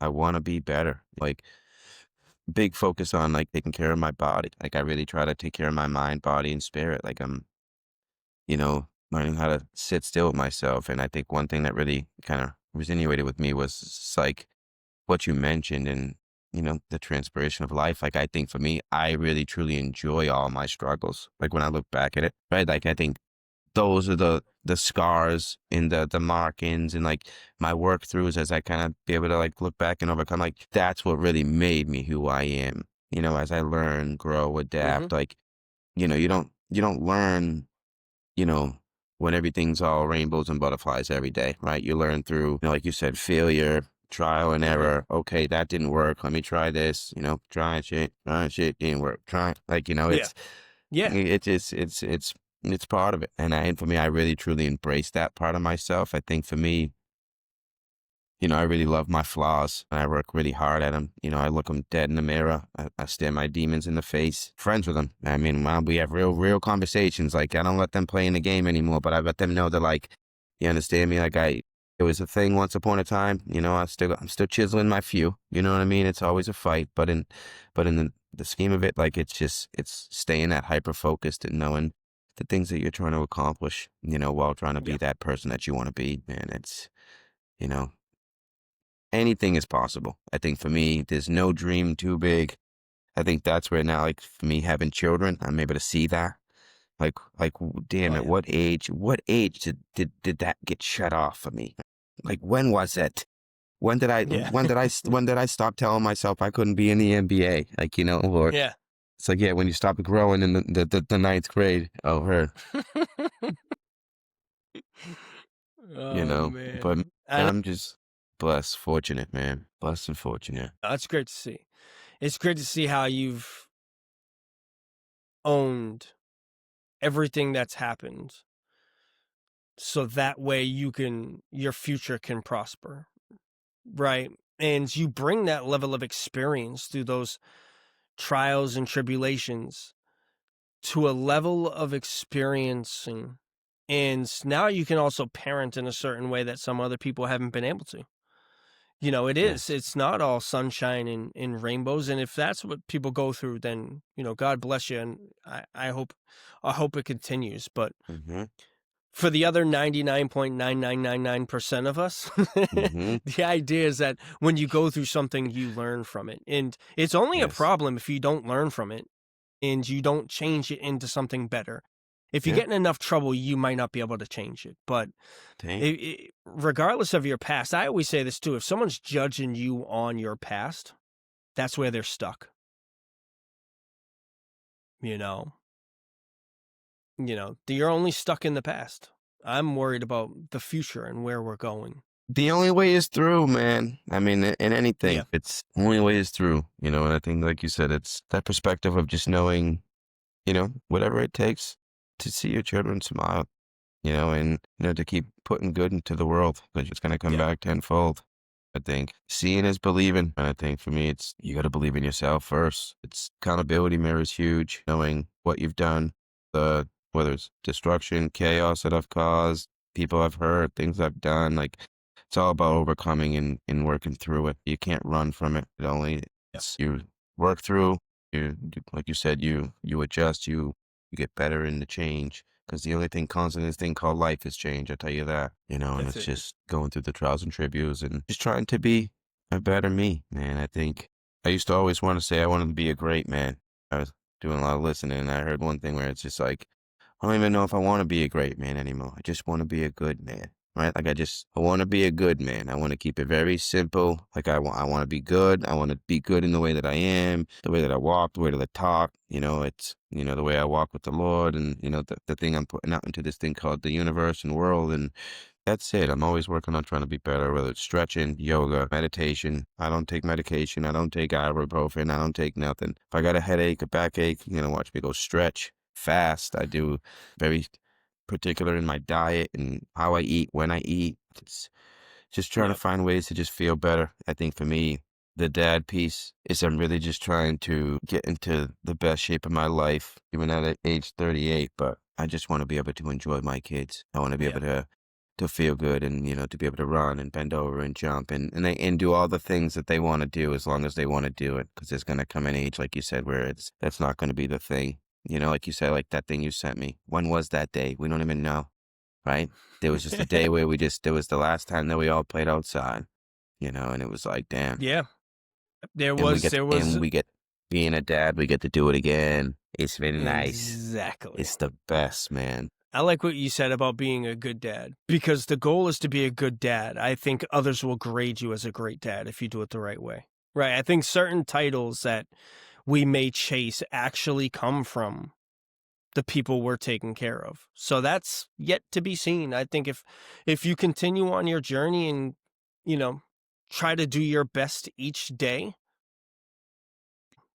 I want to be better. Like big focus on like taking care of my body. Like I really try to take care of my mind, body, and spirit. Like I'm, you know, learning how to sit still with myself. And I think one thing that really kind of resonated with me was just, like what you mentioned and you know the transpiration of life. Like I think for me, I really truly enjoy all my struggles. Like when I look back at it, right? Like I think those are the scars and the markings and like my work throughs as I kind of be able to like look back and overcome. Like that's what really made me who I am. You know, as I learn, grow, Hmm. adapt. Like you know, you don't learn. You know, when everything's all rainbows and butterflies every day, right? You learn through, you know, like you said, failure, trial and Hmm. error. Okay, that didn't work. Let me try this. You know, trying shit didn't work. Trying like you know, Yeah. Yeah. it's part of it. And for me, I really truly embrace that part of myself. I think for me, you know, I really love my flaws and I work really hard at them. You know, I look them dead in the mirror. I stare my demons in the face, friends with them. I mean, well, we have real conversations. Like, I don't let them play in the game anymore, but I let them know that, like, you understand me? Like, it was a thing once upon a time. You know, I'm still chiseling my few. You know what I mean? It's always a fight, but in the scheme of it, like, it's staying that hyper focused and knowing the things that you're trying to accomplish, you know, while trying to be Yeah. that person that you want to be, man. You know, anything is possible. I think for me, there's no dream too big. I think that's where now, like for me, having children, I'm able to see that. Damn Oh it, yeah. what age did that get shut off for me? Like, when was it? Yeah. When did I stop telling myself I couldn't be in the NBA? Like, you know, or Yeah. it's like, yeah, when you stop growing in the ninth grade. Oh, her, you Oh know, but man. I know. I'm just blessed, fortunate, man. Blessed and fortunate. That's great to see. It's great to see how you've owned everything that's happened so that way your future can prosper, right? And you bring that level of experience through those trials and tribulations to a level of experiencing, and now you can also parent in a certain way that some other people haven't been able to. Yes. It's not all sunshine and rainbows, and if that's what people go through, then, God bless you, and I hope it continues, but Mm-hmm. for the other 99.9999% of us, Mm-hmm. the idea is that when you go through something, you learn from it, and it's only a Yes. problem if you don't learn from it and you don't change it into something better. If you Yeah. get in enough trouble, you might not be able to change it, but Tank. regardless of your past, I always say this too. If someone's judging you on your past, that's where they're stuck. You know, you're only stuck in the past. I'm worried about the future and where we're going. The only way is through, man. I mean, in Yeah. anything, it's only way is through, you know, and I think, like you said, it's that perspective of just knowing, you know, whatever it takes to see your children smile, you know, and, you know, to keep putting good into the world because it's going to come Yeah. back tenfold. I think seeing is believing. And I think for me, it's you got to believe in yourself first. It's accountability mirror is huge, knowing what you've done, whether it's destruction, chaos that I've caused, people I've hurt, things I've done. Like it's all about overcoming and working through it. You can't run from it. Yeah. It's you work through. Like you said, you adjust, you get better in the change. Because the only thing constant in this thing called life is change. I tell you that, you know, and That's it's it. just going through the trials and tributes and just trying to be a better me, man. I think I used to always want to say I wanted to be a great man. I was doing a lot of listening and I heard one thing where it's just like, I don't even know if I want to be a great man anymore. I just want to be a good man. right? Like I want to be a good man. I want to keep it very simple. Like I want to be good. I want to be good in the way that I am, the way that I walk, the way that I talk. It's the way I walk with the Lord, and the thing I'm putting out into this thing called the universe and world, and that's it. I'm always working on trying to be better, whether it's stretching, yoga, meditation. I don't take medication. I don't take ibuprofen. I don't take nothing. If I got a headache, a backache, watch me go stretch fast. I do very particular in my diet and how I eat, when I eat. It's just trying to Yep. find ways to just feel better. I think for me, the dad piece is I'm really just trying to get into the best shape of my life, even at age 38. But I just want to be able to enjoy my kids. I want to be Yeah. able to feel good, and to be able to run and bend over and jump and do all the things that they want to do, as long as they want to do it, because there's going to come an age, like you said, where that's not going to be the thing. Like you said, like that thing you sent me. When was that day? We don't even know, right? There was just a day where there was the last time that we all played outside, and it was like, damn. Yeah. There And we was get there and was we get being a dad, we get to do it again. It's been nice. exactly. It's the best, man. I like what you said about being a good dad, because the goal is to be a good dad. I think others will grade you as a great dad if you do it the right way. Right. I think certain titles that we may chase actually come from the people we're taking care of. So that's yet to be seen. I think if you continue on your journey and, you know, try to do your best each day,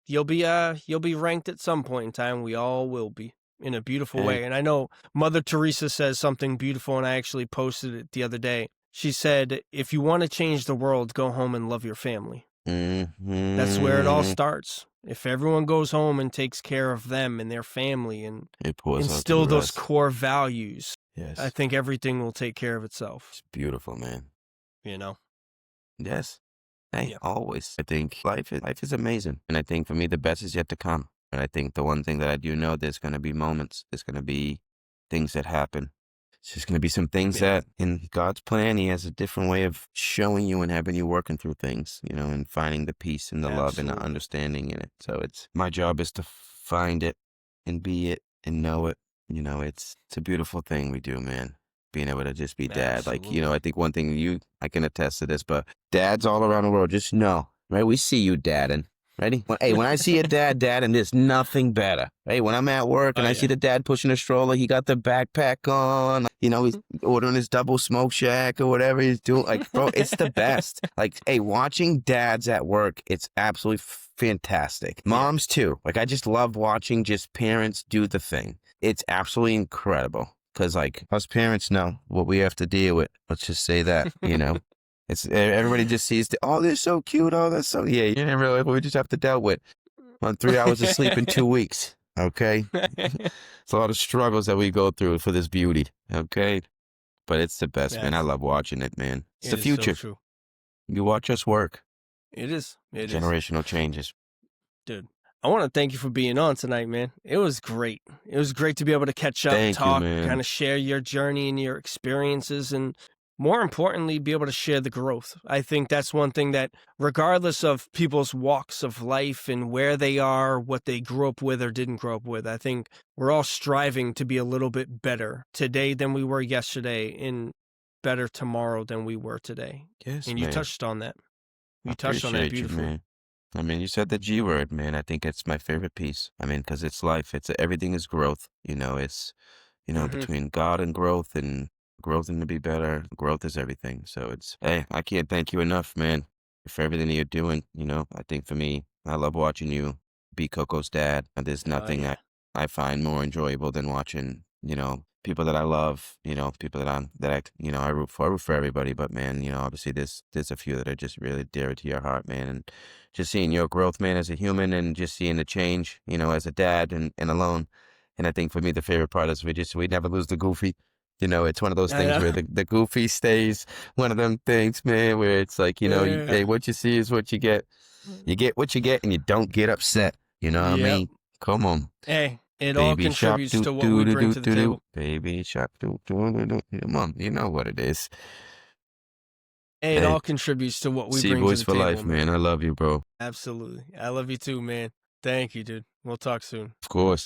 you'll be ranked at some point in time. We all will be, in a beautiful Hey. way. And I know Mother Teresa says something beautiful, and I actually posted it the other day. She said, if you want to change the world, go home and love your family. That's where it all Mm-hmm. starts. If everyone goes home and takes care of them and their family and It pours out to instill the those rest. core values, I Yes. think everything will take care of itself, It's beautiful, man. you know? Yes. Hey, Yeah. always. I think life is amazing. And I think for me, the best is yet to come. And I think the one thing that I do know, there's going to be moments, there's going to be things that happen. It's just going to be some things Yeah. that in God's plan, He has a different way of showing you and having you working through things, and finding the peace and the love and the Absolutely. understanding in it. So my job is to find it and be it and know it. It's a beautiful thing we do, man. Being able to just be dad. Like, Absolutely. I think one thing I can attest to this, but dads all around the world, just know, right? We see you dadding. Ready? When I see a dad, and there's nothing better. Hey, when I'm at work Oh, and I see yeah. the dad pushing a stroller, he got the backpack on, he's ordering his double smoke shack or whatever he's doing. Like, bro, it's the best. Like, hey, watching dads at work, it's absolutely fantastic. Yeah. Moms too. Like, I just love watching just parents do the thing. It's absolutely incredible. Because, like, us parents know what we have to deal with. Let's just say that, It's everybody just sees oh, they're so cute. Oh, that's so, yeah, you didn't realize what we just have to deal with on 3 hours of sleep in 2 weeks. Okay. It's a lot of struggles that we go through for this beauty. Okay. But it's the best, man. I love watching it, man. It's It the is so future. true. You watch us work. It is. It is. Generational changes. Dude, I want to thank you for being on tonight, man. It was great. It was great to be able to catch up, Thank you, talk, kind man. of share your journey and your experiences, and more importantly, be able to share the growth. I think that's one thing that, regardless of people's walks of life and where they are, what they grew up with or didn't grow up with, I think we're all striving to be a little bit better today than we were yesterday, and better tomorrow than we were today. Yes, And you man. touched on that. I You touched on that appreciate you, beautifully. man. I mean, you said the G word, man. I think it's my favorite piece. I mean, because it's life. Everything is growth. It's, between God and growth and to be better. Growth is everything. So hey, I can't thank you enough, man, for everything that you're doing. I think for me, I love watching you be Coco's dad. There's nothing Yeah. I find more enjoyable than watching, people that I love, people I root for. I root for everybody, but man, obviously there's a few that are just really dear to your heart, man. And just seeing your growth, man, as a human, and just seeing the change, as a dad and alone. And I think for me, the favorite part is we never lose the goofy. It's one of those I things know. where the goofy stays one of them things, man, where it's like, Yeah. hey, what you see is what you get. You get what you get and you don't get upset. You know what I Yep. mean? Come on. Hey, it all Baby shark contributes doo to what doo we doo bring doo to the doo doo. table. Baby shark doo doo doo doo. Come on, you know what it is. Hey, it Hey, all contributes to what we C bring to boys the for table, life, man. man. I love you, bro. Absolutely. I love you too, man. Thank you, dude. We'll talk soon. Of course.